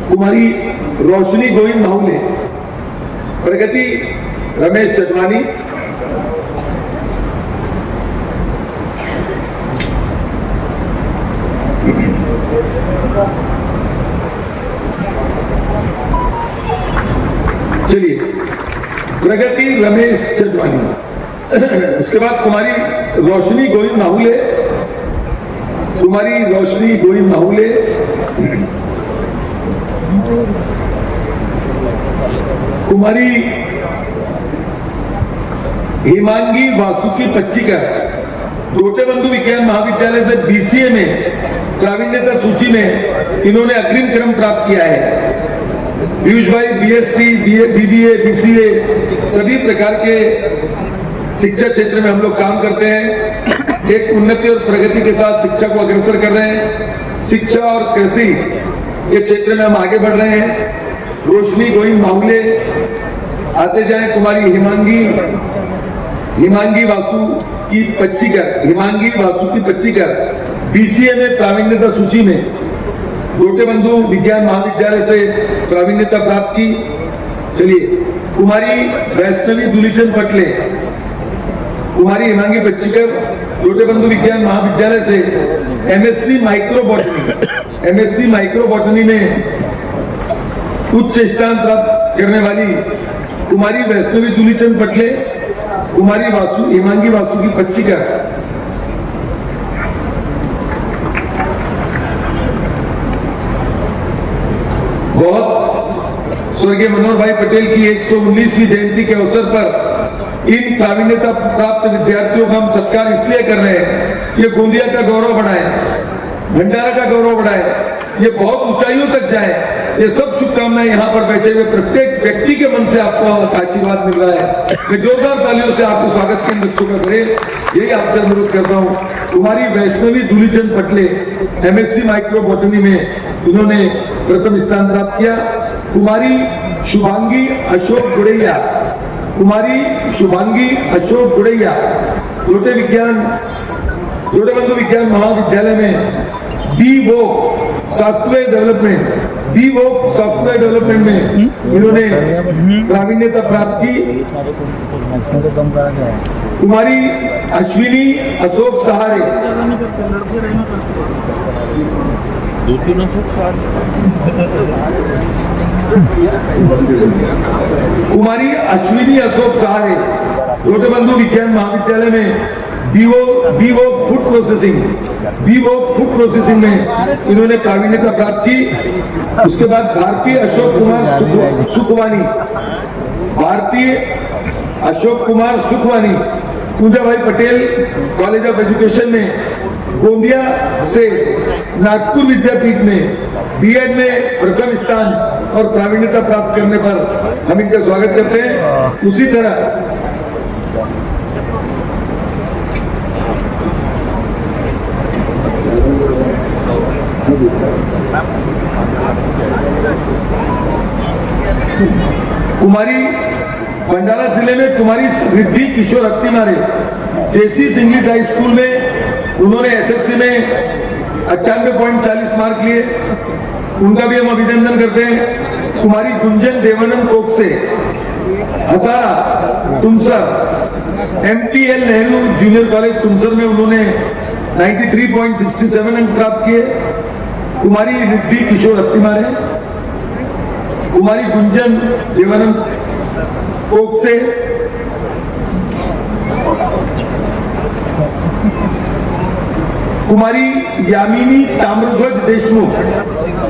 कुमारी रोशनी गोविंद माहुले, प्रगति रमेश चटवानी, चलिए प्रगति रमेश चटवानी। उसके बाद कुमारी रोशनी गोविंद माहुले, कुमारी रोशनी गोविंद माहुले, कुमारी हिमांगी वासुकी पच्चीकर, गोटेबंधु विज्ञान महाविद्यालय से बीसीए में प्रावीण्यता सूची में इन्होंने अग्रिम क्रम प्राप्त किया है। पीयूष भाई बीएससी, बीबीए, बीसीए सभी प्रकार के शिक्षा क्षेत्र में हम लोग काम करते हैं। एक उन्नति और प्रगति के साथ शिक्षा को अग्रसर कर रहे हैं। शिक्षा और कृषि के क्षेत्र में हम आगे बढ़ रहे हैं। रोशनी गोविंद माहुले आते जाए। कुमारी हिमांगी वासु की पच्चीकर, हिमांगी वासु की पच्चीकर बीसीए में प्रावीण्यता सूची में गोटेबंधु विज्ञान महाविद्यालय से प्रावीण्यता प्राप्त की। चलिए कुमारी वैष्णवी दुलीचंद पटले, कुमारी हिमांगी पच्चीकर गोटेबंधु विज्ञान महाविद्यालय से एमएससी माइक्रोबॉटनी में उच्च स्थान प्राप्त करने वाली कुमारी वैष्णवी दुलीचंद पटले, कुमारी हिमांगी वासु की पच्चीकर। बहुत स्वर्गीय मनोहर भाई पटेल की 119वीं जयंती के अवसर पर इन प्रावीण्यता प्राप्त विद्यार्थियों का हम सत्कार इसलिए कर रहे हैं, ये गोंदिया का गौरव बढ़ाए, भंडारा का गौरव बढ़ाए, ये बहुत ऊंचाइयों तक जाए। ये सब शुभकामनाएं यहाँ पर बैठे हुए प्रत्येक व्यक्ति के मन से आपको आशीर्वाद मिल रहा है। मैं जोरदार तालियों से आपको स्वागत के बच्चों का करे, यही आपसे अनुरोध करता हूँ। कुमारी वैष्णवी दुलीचंद पटले एमएससी माइक्रोबॉटनी में इन्होंने प्रथम स्थान प्राप्त किया। कुमारी शुभांगी अशोक गुड़ैया, कुमारी शुभांगी अशोक गुड़ैया गोटेबंधु विज्ञान महाविद्यालय में बीवो सॉफ्टवेयर डेवलपमेंट में इन्होंने प्रावीण्यता प्राप्त की। कुमारी अश्विनी अशोक सहारे, कुमारी अश्विनी अशोक सहारे गोटेबंधु विज्ञान महाविद्यालय में बीवो फूड प्रोसेसिंग में इन्होंने प्रावीण्यता प्राप्त की। उसके बाद भारतीय अशोक कुमार सुखवानी पूजा भाई पटेल कॉलेज ऑफ एजुकेशन में गोंदिया से नागपुर विद्यापीठ में बीएड में प्रथम स्थान और प्रावीण्यता प्राप्त करने पर हम इनका स्वागत करते हैं। उसी तरह कुमारी भंडारा जिले में कुमारी रिद्धि किशोर हत्तीमारे जेसी इंग्लिश हाई स्कूल में उन्होंने एसएससी में 98.40 मार्क लिए, उनका भी हम अभिनंदन करते हैं। Kumari Gunjan Devanand Kokse, Hazara Tumsar, MTL Nehru junior college Tumsar में उन्होंने 93.67 अंक प्राप्त किए। कुमारी रिद्धि किशोर अत्तिमारे, कुमारी गुंजन देवानंद कोकसे, कुमारी यामिनी ताम्रध्वज देशमुख,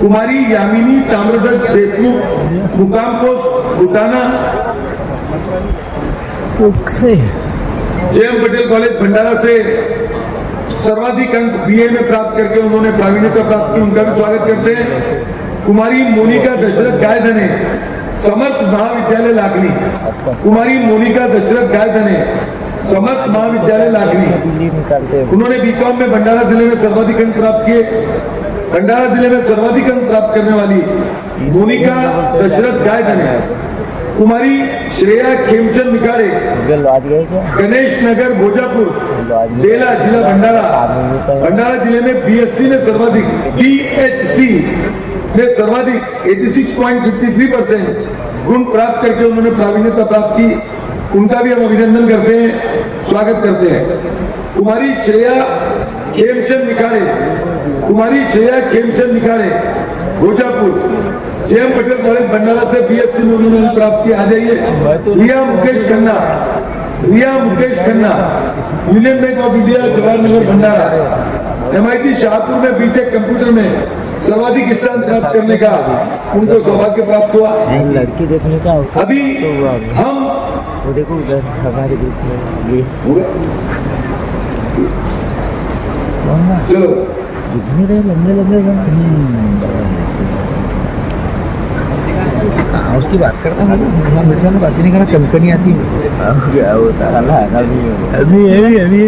कुमारी यामिनी ताम्रध्वज देशमुख, मुकाम post भूटाना, JM Patel college Bhandara से सर्वाधिक अंक बीए में प्राप्त करके उन्होंने प्रावीण्यता प्राप्त की, उनका भी स्वागत करते हैं। कुमारी मोनिका दशरथ गायधने, समर्थ महाविद्यालय लागली, कुमारी मोनिका दशरथ गायधने, समर्थ महाविद्यालय लागली, उन्होंने बीकॉम में भंडारा जिले में सर्वाधिक अंक प्राप्त किए। भंडारा जिले में सर्वाधिक अंक प्राप्त करने वाली मोनिका दशरथ गायधने, कुमारी श्रेया खेमचंद निकारे, गणेश नगर भोजापुर, बेला जिला भंडारा, भंडारा जिले में बीएससी में सर्वाधिक, बीएचसी में सर्वाधिक 86.53% गुण प्राप्त करके उन्होंने प्रावीण्यता प्राप्त की, उनका भी हम अभिनंदन करते हैं, स्वागत करते हैं। कुमारी श्रेया खेमचंद निकारे, कुमारी श्रेया खेमचंद निकारे भोजापुर, जेएम पटेल कॉलेज भंडारा से बीएससी में उन्होंने प्राप्त किया। आ जाइए। Riya Mukesh Khanna, Riya Mukesh Khanna, union bank of India Jawahar Nagar Bhandara, MIT Shahpur में बीटेक कंप्यूटर में सर्वाधिक स्थान प्राप्त करने का उनको सौभाग्य प्राप्त हुआ। लड़की देखने का अभी हम वो देखो उधर हमारे ग्रुप में ये चलो कितने रहे लंबे उसकी बात करता हूँ, मीडिया में बात नहीं करना, कंपनी आती है वो सारा अभी अभी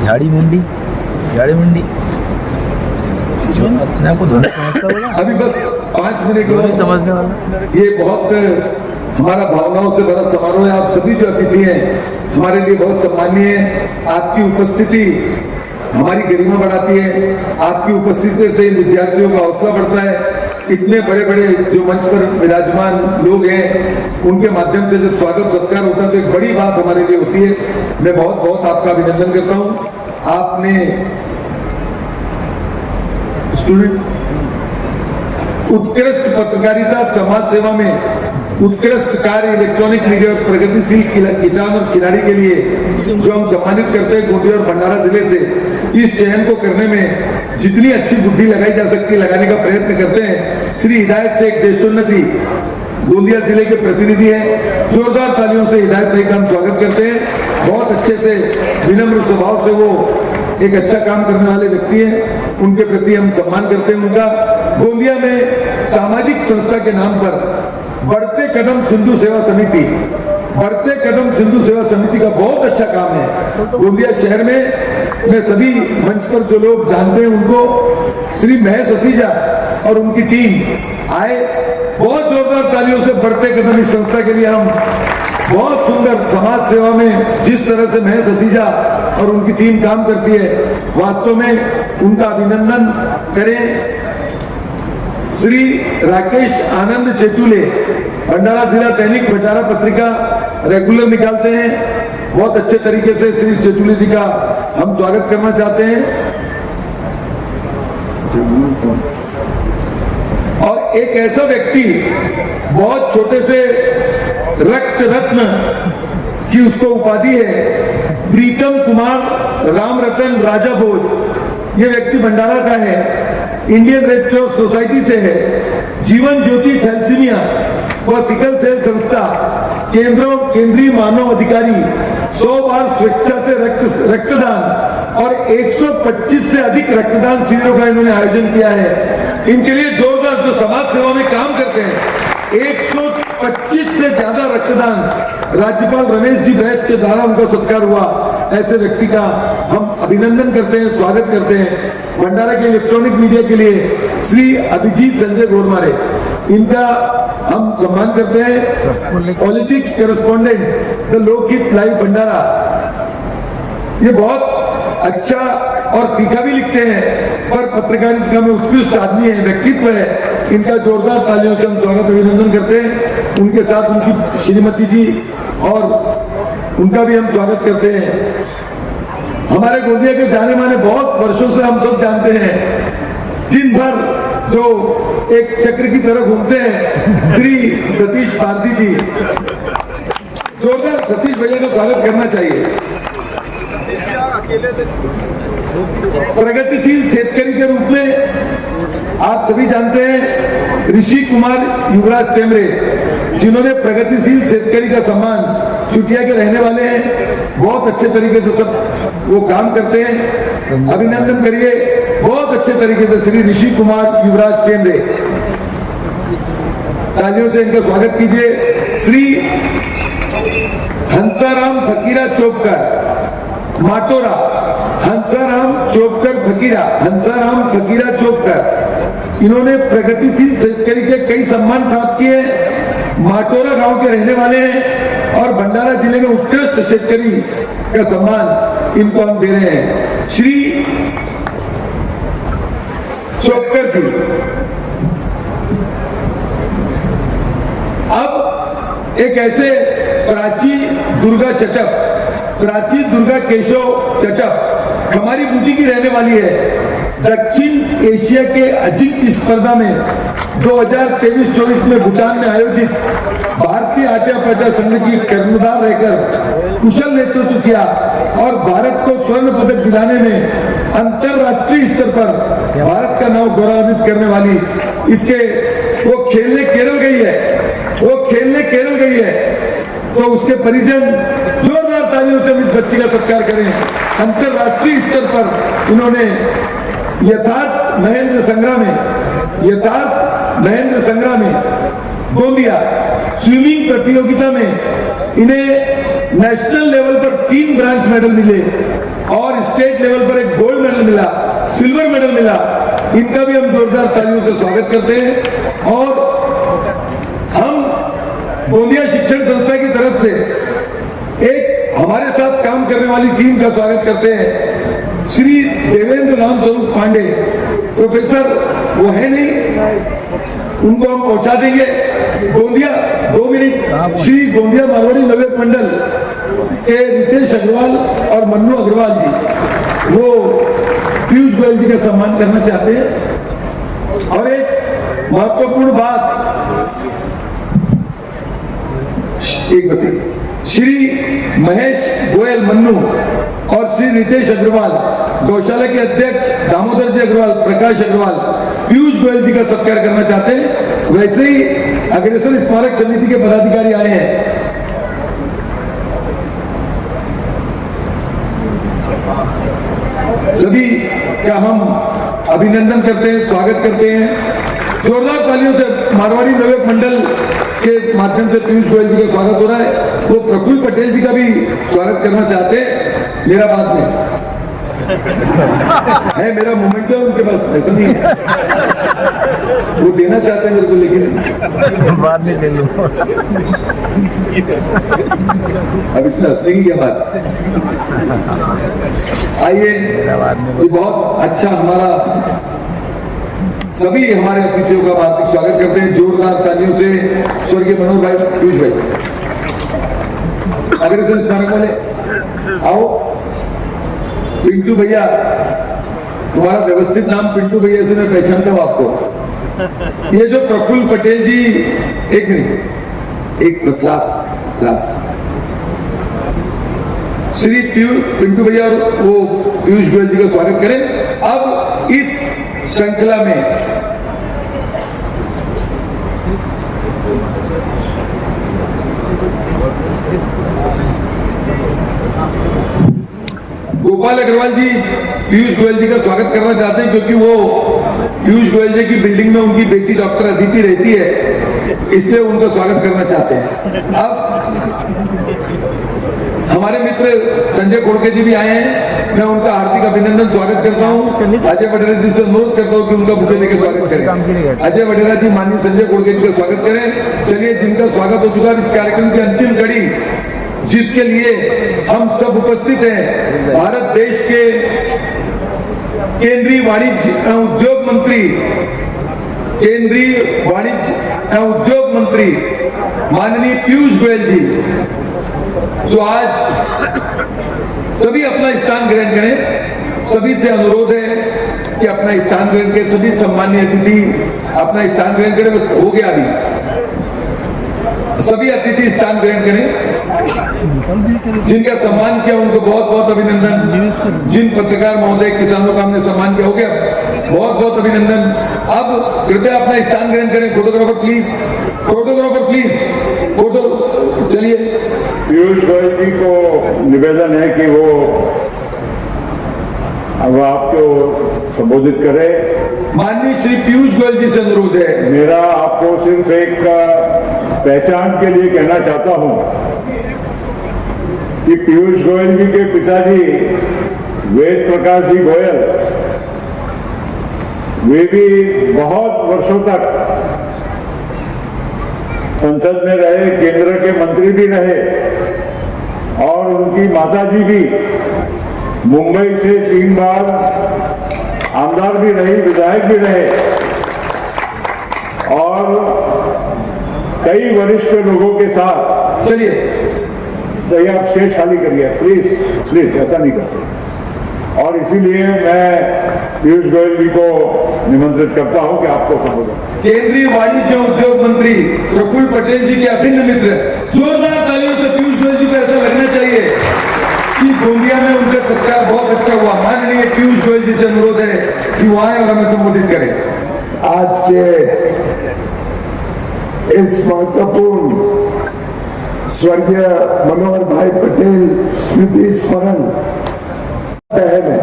झाड़ी मुंडी अपने आपको धोना समझता होगा। अभी बस 5 मिनट और समझने वाला ये बहुत हमारा भावनाओं से भरा समारोह है। आप सभी जो अतिथि हैं हमारे लिए बहुत सम्मानीय है। आपकी उपस्थिति हमारी गरिमा बढ़ाती है। आपकी उपस्थिति से विद्यार्थियों का हौसला बढ़ता है। इतने बड़े बड़े जो मंच पर विराजमान लोग हैं उनके माध्यम से जब स्वागत सत्कार होता है तो एक बड़ी बात हमारे लिए होती है। मैं बहुत बहुत आपका अभिनंदन करता हूँ। आपने स्टूडेंट उत्कृष्ट पत्रकारिता समाज सेवा में उत्कृष्ट कार्य इलेक्ट्रॉनिक मीडिया और प्रगतिशील किसान और खिलाड़ी के लिए जो हम सम्मानित करते हैं गोंदिया और भंडारा जिले से, इस चयन को करने में जितनी अच्छी बुद्धि लगाई जा सकती है लगाने का प्रयत्न करते हैं। श्री हिदायत शेख देशोन्नति गोंदिया जिले के प्रतिनिधि हैं। जोरदार तालियों से हिदायत भाई का हम स्वागत करते हैं। बहुत अच्छे से विनम्र स्वभाव से वो एक अच्छा काम करने वाले व्यक्ति हैं, उनके प्रति हम सम्मान करते हैं उनका। गोंदिया में सामाजिक संस्था के नाम पर बढ़ते कदम सिंधु सेवा समिति, बढ़ते कदम सिंधु सेवा समिति का बहुत अच्छा काम है गोंदिया शहर में। मैं सभी मंच पर जो लोग जानते हैं उनको, श्री महेश असीजा और उनकी टीम आए। बहुत जोरदार तालियों से बढ़ते कदम इस संस्था के लिए हम बहुत सुंदर समाज सेवा में जिस तरह से महेश असीजा और उनकी टीम काम करती है, वास्तव में उनका अभिनंदन करें। श्री राकेश आनंद चेतुले भंडारा जिला दैनिक भंडारा पत्रिका रेगुलर निकालते हैं। बहुत अच्छे तरीके से श्री चेतुले जी का हम स्वागत करना चाहते हैं। और एक ऐसा व्यक्ति बहुत छोटे से रक्त रत्न की उसको उपाधि है, प्रीतम कुमार राम रतन राजा भोज। ये व्यक्ति भंडारा का है, इंडियन रेड क्रॉस सोसाइटी से है, जीवन ज्योति थैलेसीमिया व सिकल सेल संस्था केंद्रीय मानव अधिकारी, 100 बार स्वेच्छा से रक्तदान और 125 से अधिक रक्तदान शिविरों का इन्होंने आयोजन किया है। इनके लिए जोरदार, जो समाज सेवा में काम करते हैं, 125 से ज्यादा रक्तदान राज्यपाल रमेश जी बैस के द्वारा उनका सत्कार हुआ। ऐसे व्यक्ति का हम अभिनंदन करते हैं, स्वागत करते हैं। भंडारा के इलेक्ट्रॉनिक मीडिया के लिए श्री अभिजीत संजय गोरमारे, इनका हम सम्मान करते हैं। पॉलिटिक्स करेस्पॉन्डेंट द लोकहित लाइव भंडारा, ये बहुत अच्छा और तीखा भी लिखते हैं, पर पत्रकारिता में उत्कृष्ट आदमी है, व्यक्तित्व है। इनका जोरदार तालियों से हम स्वागत अभिनंदन करते हैं। उनके साथ उनकी श्रीमती जी और उनका भी हम स्वागत करते हैं। हमारे गोंदिया के जाने माने, बहुत वर्षों से हम सब जानते हैं, दिन भर जो एक चक्र की तरह घूमते हैं, श्री सतीश भारती जी। जोरदार सतीश भैया का स्वागत करना चाहिए। प्रगतिशील शेतकरी के रूप में आप सभी जानते हैं ऋषि कुमार युवराज टेमरे, जिन्होंने प्रगतिशील शेतकरी का सम्मान, चुटिया के रहने वाले हैं, बहुत अच्छे तरीके से सब वो काम करते हैं। अभिनंदन करिए बहुत अच्छे तरीके से श्री ऋषि कुमार युवराज टेमरे। तालियों से इनका स्वागत कीजिए। श्री हंसाराम फकीरा चोपकर माटोरा, हंसाराम चोपकर फकीरा, हंसाराम फकीरा चोपकर, इन्होंने प्रगतिशील शेतकरी के कई सम्मान प्राप्त किए। माटोरा गांव के रहने वाले हैं और भंडारा जिले में उत्कृष्ट शेतकरी का सम्मान इनको हम दे रहे हैं। श्री चोपकर जी। अब एक ऐसे प्राची दुर्गा चटप, प्राची दुर्गा केशव चटप हमारी बूटी की रहने वाली है। दक्षिण एशिया के अजिंक्य स्पर्धा में 2023-24 में भूटान में आयोजित भारतीय आट्या पाट्या संघ की कर्णधार रहकर कुशल नेतृत्व किया और भारत को स्वर्ण पदक दिलाने में अंतरराष्ट्रीय स्तर पर भारत का नाम गौरवान्वित करने वाली, इसके वो खेलने केरल गई है, वो खेलने केरल गई है, तो उसके परिजन जोरदार तालियों से इस बच्ची का सत्कार करें। अंतरराष्ट्रीय स्तर पर इन्होंने यथार्थ महेंद्र संग्राम में गोंदिया स्विमिंग प्रतियोगिता में इन्हें नेशनल लेवल पर 3 ब्रांच मेडल मिले और स्टेट लेवल पर एक गोल्ड मेडल मिला, सिल्वर मेडल मिला। इनका भी हम जोरदार तालियों से स्वागत करते हैं। और हम गोंदिया शिक्षण संस्था की तरफ से एक हमारे साथ काम करने वाली टीम का स्वागत करते हैं। श्री देवेंद्र राम स्वरूप पांडे प्रोफेसर, वो है नहीं, उनको हम पहुंचा देंगे। गोंदिया 2 मिनट। श्री गोंदिया मारवाड़ी नवयुवक मंडल के रितेश अग्रवाल और मन्नू अग्रवाल जी, वो पीयूष गोयल जी का सम्मान करना चाहते हैं। और एक महत्वपूर्ण बात, एक बस श्री महेश गोयल मन्नू और श्री रितेश अग्रवाल, गौशाला के अध्यक्ष दामोदर जी अग्रवाल, प्रकाश अग्रवाल, पीयूष गोयल जी का सत्कार करना चाहते हैं। वैसे ही अग्रसर स्मारक समिति के पदाधिकारी आए हैं। सभी का हम अभिनंदन करते हैं, स्वागत करते हैं। जोरदार तालियों से मारवाड़ी नवयुवक मंडल के माध्यम से पीयूष गोयल जी का स्वागत हो रहा है। वो प्रफुल्ल पटेल जी का भी स्वागत करना चाहते हैं। मेरा बाद में है, मेरा मोमेंट है उनके पास, ऐसा नहीं है, वो देना चाहते हैं मेरे को, लेकिन बाद में दे लो। अब इसमें हंसने की क्या बात। आइए, ये बहुत अच्छा हमारा सभी हमारे अतिथियों का हार्दिक स्वागत करते हैं जोरदार तालियों से। स्वर्गीय मनोहर भाई, पीयूष भाई, अग्रसर स्मारक वाले आओ। पिंटू भैया, तुम्हारा व्यवस्थित नाम पिंटू भैया से मैं पहचानता हूं आपको। ये जो प्रफुल्ल पटेल जी, एक मिनट, एक बस लास्ट श्री पिंटू भैया और वो पीयूष गोयल जी का स्वागत करें। अब इस श्रृंखला में गोपाल अग्रवाल जी पीयूष गोयल जी का स्वागत करना चाहते हैं, क्योंकि वो पीयूष गोयल जी की बिल्डिंग में उनकी बेटी डॉक्टर अदिति रहती है, इसलिए उनका स्वागत करना चाहते हैं। अब हमारे मित्र संजय कोड़के जी भी आए हैं, मैं उनका हार्दिक अभिनंदन स्वागत करता हूं। अजय वडेरा जी से अनुरोध करता हूं कि उनका बुके लेकर स्वागत करें। अजय वडेरा जी माननीय संजय कोड़के जी का स्वागत करें। चलिए, जिनका स्वागत हो चुका है, इस कार्यक्रम की अंतिम कड़ी जिसके लिए हम सब उपस्थित हैं। भारत देश के केंद्रीय वाणिज्य एवं उद्योग मंत्री माननीय पीयूष गोयल जी, जो आज सभी अपना स्थान ग्रहण करें। सभी से अनुरोध है कि अपना स्थान ग्रहण करें। सभी सम्मानीय अतिथि अपना स्थान ग्रहण करें। बस हो गया अभी, सभी अतिथि स्थान ग्रहण करें। जिनका सम्मान किया उनको बहुत बहुत अभिनंदन। जिन पत्रकार महोदय, किसानों का हमने सम्मान किया, हो गया, बहुत बहुत अभिनंदन। अब कृपया अपना स्थान ग्रहण करें। फोटोग्राफर प्लीज, फोटो चलिए। पीयूष गोयल जी को निवेदन है कि वो अब आपको संबोधित करें। माननीय श्री पीयूष गोयल जी से अनुरोध है। मेरा आपको सिर्फ एक पहचान के लिए कहना चाहता हूं कि पीयूष गोयल जी के पिताजी वेद प्रकाश जी गोयल, वे भी बहुत वर्षों तक संसद में रहे, केंद्र के मंत्री भी रहे, और उनकी माताजी भी मुंबई से 3 बार आमदार भी रही, विधायक भी रहे, और कई वरिष्ठ लोगों के साथ। चलिए, तो ये आप स्टेज खाली करिए प्लीज, ऐसा नहीं करते। और इसीलिए मैं पीयूष गोयल जी को निमंत्रित करता हूं कि आपको संबोधन। केंद्रीय वाणिज्य उद्योग मंत्री प्रफुल्ल पटेल जी के अभिन्न मित्र, जोरदार तालियों से पीयूष गोयल जी को ऐसा लगना चाहिए कि गोंदिया में उनका सत्कार बहुत अच्छा हुआ। माननीय पीयूष गोयल जी से अनुरोध है कि वो आए और हमें संबोधित करें। आज के इस महत्वपूर्ण स्वर्गीय मनोहर भाई पटेल स्मृति स्मरण बहन है।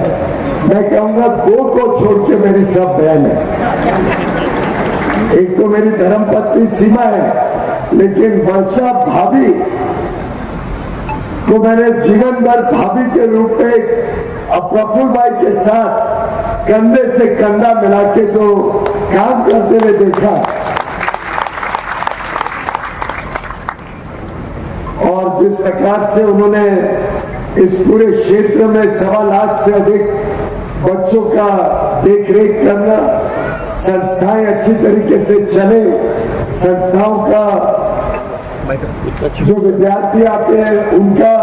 मैं कहूंगा 2 को छोड़ के मेरी सब बहन है। एक तो मेरी धर्मपत्नी सीमा है, लेकिन वर्षा भाभी को मैंने जीवन भर भाभी के रूप में प्रफुल्ल भाई के साथ कंधे से कंधा मिला के जो काम करते हुए देखा, और जिस प्रकार से उन्होंने इस पूरे क्षेत्र में 1.25 लाख से अधिक बच्चों का देखरेख करना, संस्थाएं अच्छी तरीके से चले, संस्थाओं का जो विद्यार्थी आते हैं उनका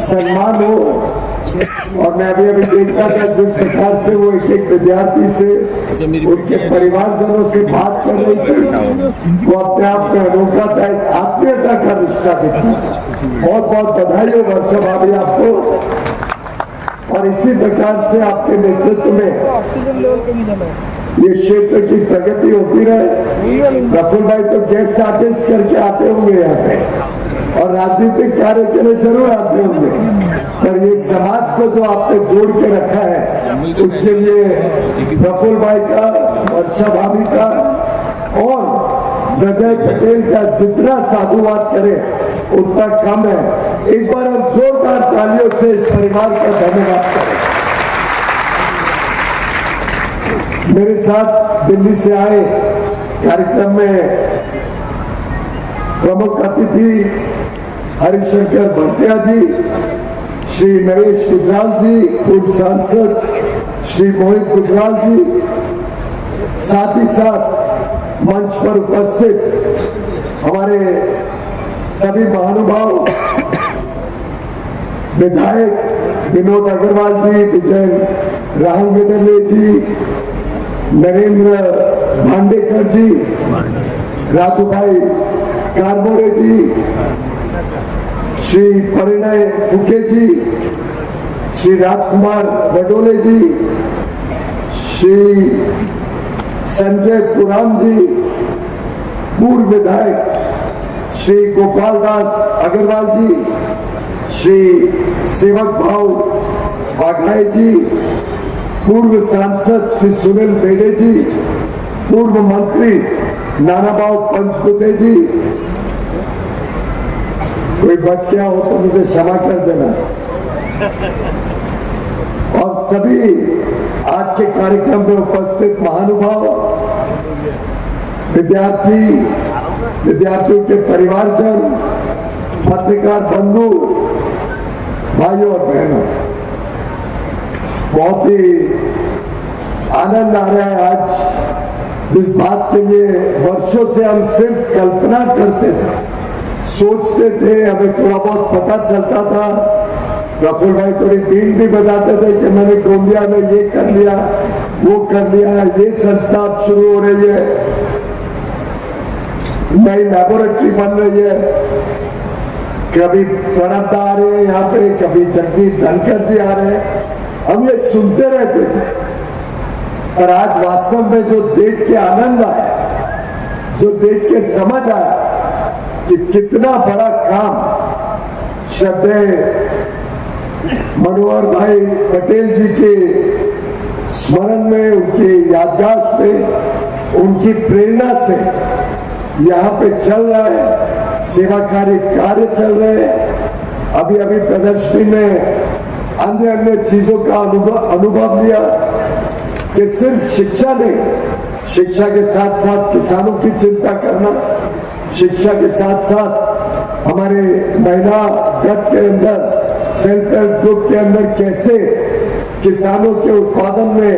सम्मान हो। और मैं अभी देखता था जिस प्रकार से वो एक विद्यार्थी से, उनके परिवारजनों से बात कर रही थी, वो अपने आप में अनोखा था, एक आत्मीयता का रिश्ता दिखता। बहुत बहुत बधाई हो वर्षा भाभी आपको, और इसी प्रकार से आपके नेतृत्व में ये क्षेत्र की प्रगति होती रहे। प्रफुल्ल भाई तो गेस्ट आर्टिस्ट करके आते होंगे यहाँ पे, और राजनीतिक कार्य के लिए जरूर आते होंगे, पर ये समाज को जो आपने जोड़ के रखा है, उसके लिए प्रफुल्ल भाई का, वर्षा भाभी का और विजय पटेल का जितना साधुवाद करे उतना कम है। एक बार हम जोरदार तालियों से इस परिवार का धन्यवाद करें। मेरे साथ दिल्ली से आए कार्यक्रम में प्रमुख अतिथि हरिशंकर भरतिया जी, श्री नरेश गुजराल जी, पूर्व सांसद श्री मोहित गुजराल जी, साथ ही साथ मंच पर उपस्थित हमारे सभी महानुभाव, विधायक विनोद अग्रवाल जी, विजय राहुल मेडले जी, नरेंद्र भांडेकर जी, राजू भाई कारमोरे जी, श्री परिणय फुके जी, श्री राजकुमार वडोले जी, श्री संजय पुराम जी, पूर्व विधायक श्री गोपाल दास अग्रवाल जी, श्री सेवक भाव बाघाई जी, पूर्व सांसद श्री सुनील बेड़े जी, पूर्व मंत्री नानाभाव पंचबुद्धे जी, कोई बच गया हो तो मुझे क्षमा कर देना, और सभी आज के कार्यक्रम में उपस्थित महानुभाव, विद्यार्थियों के परिवारजन, पत्रकार बंधु, भाइयों और बहनों, बहुत ही आनंद आ रहा है आज, जिस बात के लिए वर्षों से हम सिर्फ कल्पना करते थे, सोचते थे, हमें थोड़ा बहुत पता चलता था। प्रफुल्ल भाई थोड़ी बीन भी बजाते थे कि मैंने गोंदिया में ये कर लिया, वो कर लिया, ये संस्था अब शुरू हो रही है, नई लैबोरेटरी बन रही है, कभी प्रणब दा आ रहे हैं यहाँ पे, कभी जगदीप धनखड़ जी आ रहे हैं, हम ये सुनते रहते थे। पर आज वास्तव में जो देख के आनंद आया, जो देख के समझ आया कि कितना बड़ा काम श्रद्धेय मनोहर भाई पटेल जी के स्मरण में, उनकी याददाश्त में, उनकी प्रेरणा से यहाँ पे चल रहा है, सेवाकारी कार्य चल रहे हैं। अभी अभी प्रदर्शनी में अन्य अन्य चीजों का अनुभव लिया कि सिर्फ शिक्षा नहीं, शिक्षा के साथ साथ किसानों की चिंता करना, शिक्षा के साथ साथ हमारे महिला गट के अंदर, सेल्फ हेल्प ग्रुप के अंदर कैसे किसानों के उत्पादन में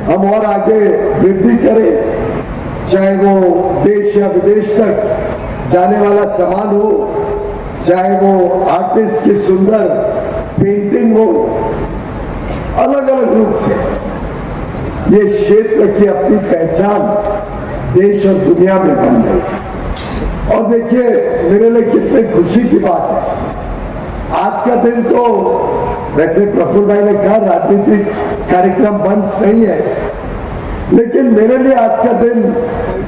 हम और आगे वृद्धि करें, चाहे वो देश या विदेश तक जाने वाला सामान हो, चाहे वो आर्टिस्ट की सुंदर पेंटिंग हो, अलग अलग रूप से ये क्षेत्र की अपनी पहचान देश और दुनिया में बन रही है। और देखिए, मेरे लिए कितनी खुशी की बात है, आज का दिन तो वैसे प्रफुल्ल भाई ने कहा राजनीतिक कार्यक्रम बंद नहीं है, लेकिन मेरे लिए आज का दिन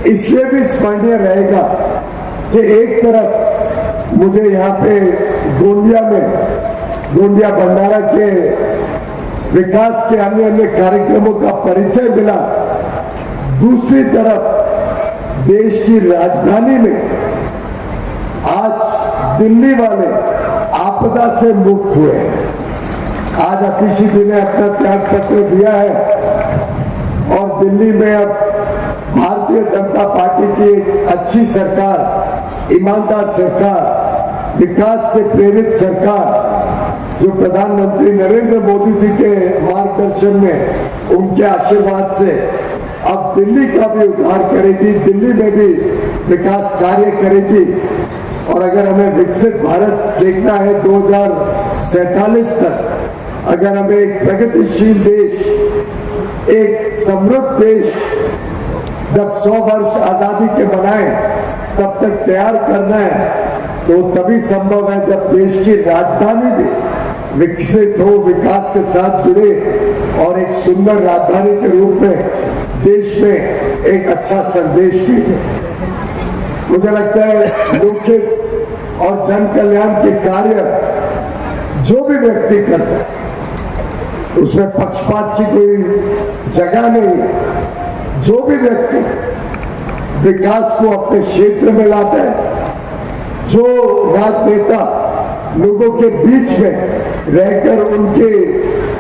इसलिए भी स्मरणीय रहेगा कि एक तरफ मुझे यहाँ पे गोंदिया में, गोंदिया भंडारा के विकास के अन्य अन्य कार्यक्रमों का परिचय मिला, दूसरी तरफ देश की राजधानी में आज दिल्ली वाले आपदा से मुक्त हुए। आज अतिशी जी ने अपना त्याग पत्र दिया है और दिल्ली में अब भारतीय जनता पार्टी की एक अच्छी सरकार, ईमानदार सरकार, विकास से प्रेरित सरकार, जो प्रधानमंत्री नरेंद्र मोदी जी के मार्गदर्शन में, उनके आशीर्वाद से अब दिल्ली का भी उद्धार करेगी, दिल्ली में भी विकास कार्य करेगी। और अगर हमें विकसित भारत देखना है 2047 तक, अगर हमें एक प्रगतिशील देश, एक समृद्ध देश जब 100 वर्ष आजादी के बनाए तब तक तैयार करना है, तो तभी संभव है जब देश की राजधानी भी विकसित हो, विकास के साथ जुड़े और एक सुंदर राजधानी के रूप में देश में एक अच्छा संदेश भेजे। मुझे लगता है लोकहित और जन कल्याण के कार्य जो भी व्यक्ति करता है, उसमें पक्षपात की कोई जगह नहीं है। जो भी व्यक्ति विकास को अपने क्षेत्र में लाता है, जो राजनेता लोगों के बीच में रहकर उनके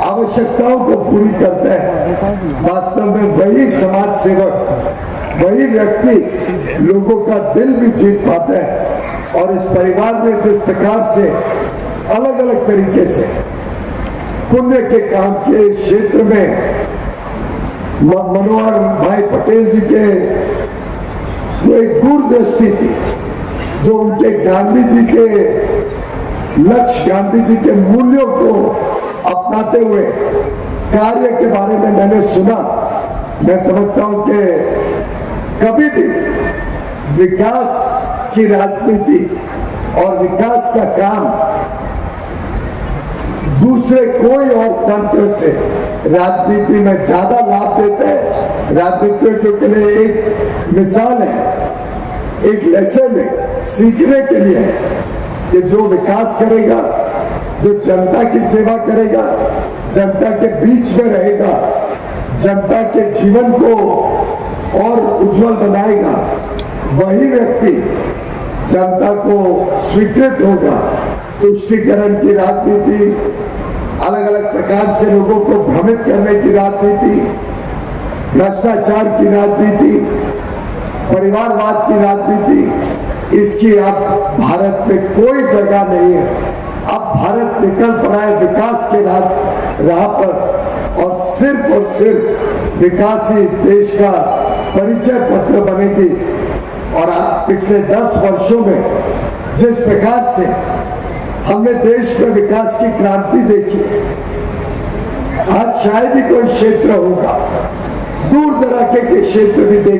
आवश्यकताओं को पूरी करता है, वास्तव में वही समाज सेवक, वही व्यक्ति लोगों का दिल भी जीत पाता है। और इस परिवार में जिस प्रकार से अलग अलग तरीके से पुण्य के काम के क्षेत्र में मनोहर भाई पटेल जी के जो एक दूरदृष्टि थी, जो उनके गांधी जी के लक्ष्य, गांधी जी के मूल्यों को अपनाते हुए कार्य के बारे में मैंने सुना, मैं समझता हूं कि कभी भी विकास की राजनीति और विकास का काम दूसरे कोई और तंत्र से राजनीति में ज्यादा लाभ देते हैं। राजनीतिज्ञों के लिए एक मिसाल है, एक लेसन है, सीखने के लिए है कि जो विकास करेगा, जो जनता की सेवा करेगा, जनता के बीच में रहेगा, जनता के जीवन को और उज्जवल बनाएगा, वही व्यक्ति जनता को स्वीकृत होगा। तुष्टीकरण की राजनीति, अलग अलग प्रकार से लोगों को भ्रमित करने की राजनीति, भ्रष्टाचार की राजनीति, परिवारवाद की राजनीति, इसकी अब भारत में कोई जगह नहीं है। अब भारत निकल पड़ा है विकास के राह पर और सिर्फ विकास ही इस देश का परिचय पत्र बनेगी। और पिछले 10 वर्षों में जिस प्रकार से हमने देश में विकास की क्रांति देखी, आज शायद ही कोई क्षेत्र होगा, दूर दराके के क्षेत्र भी देख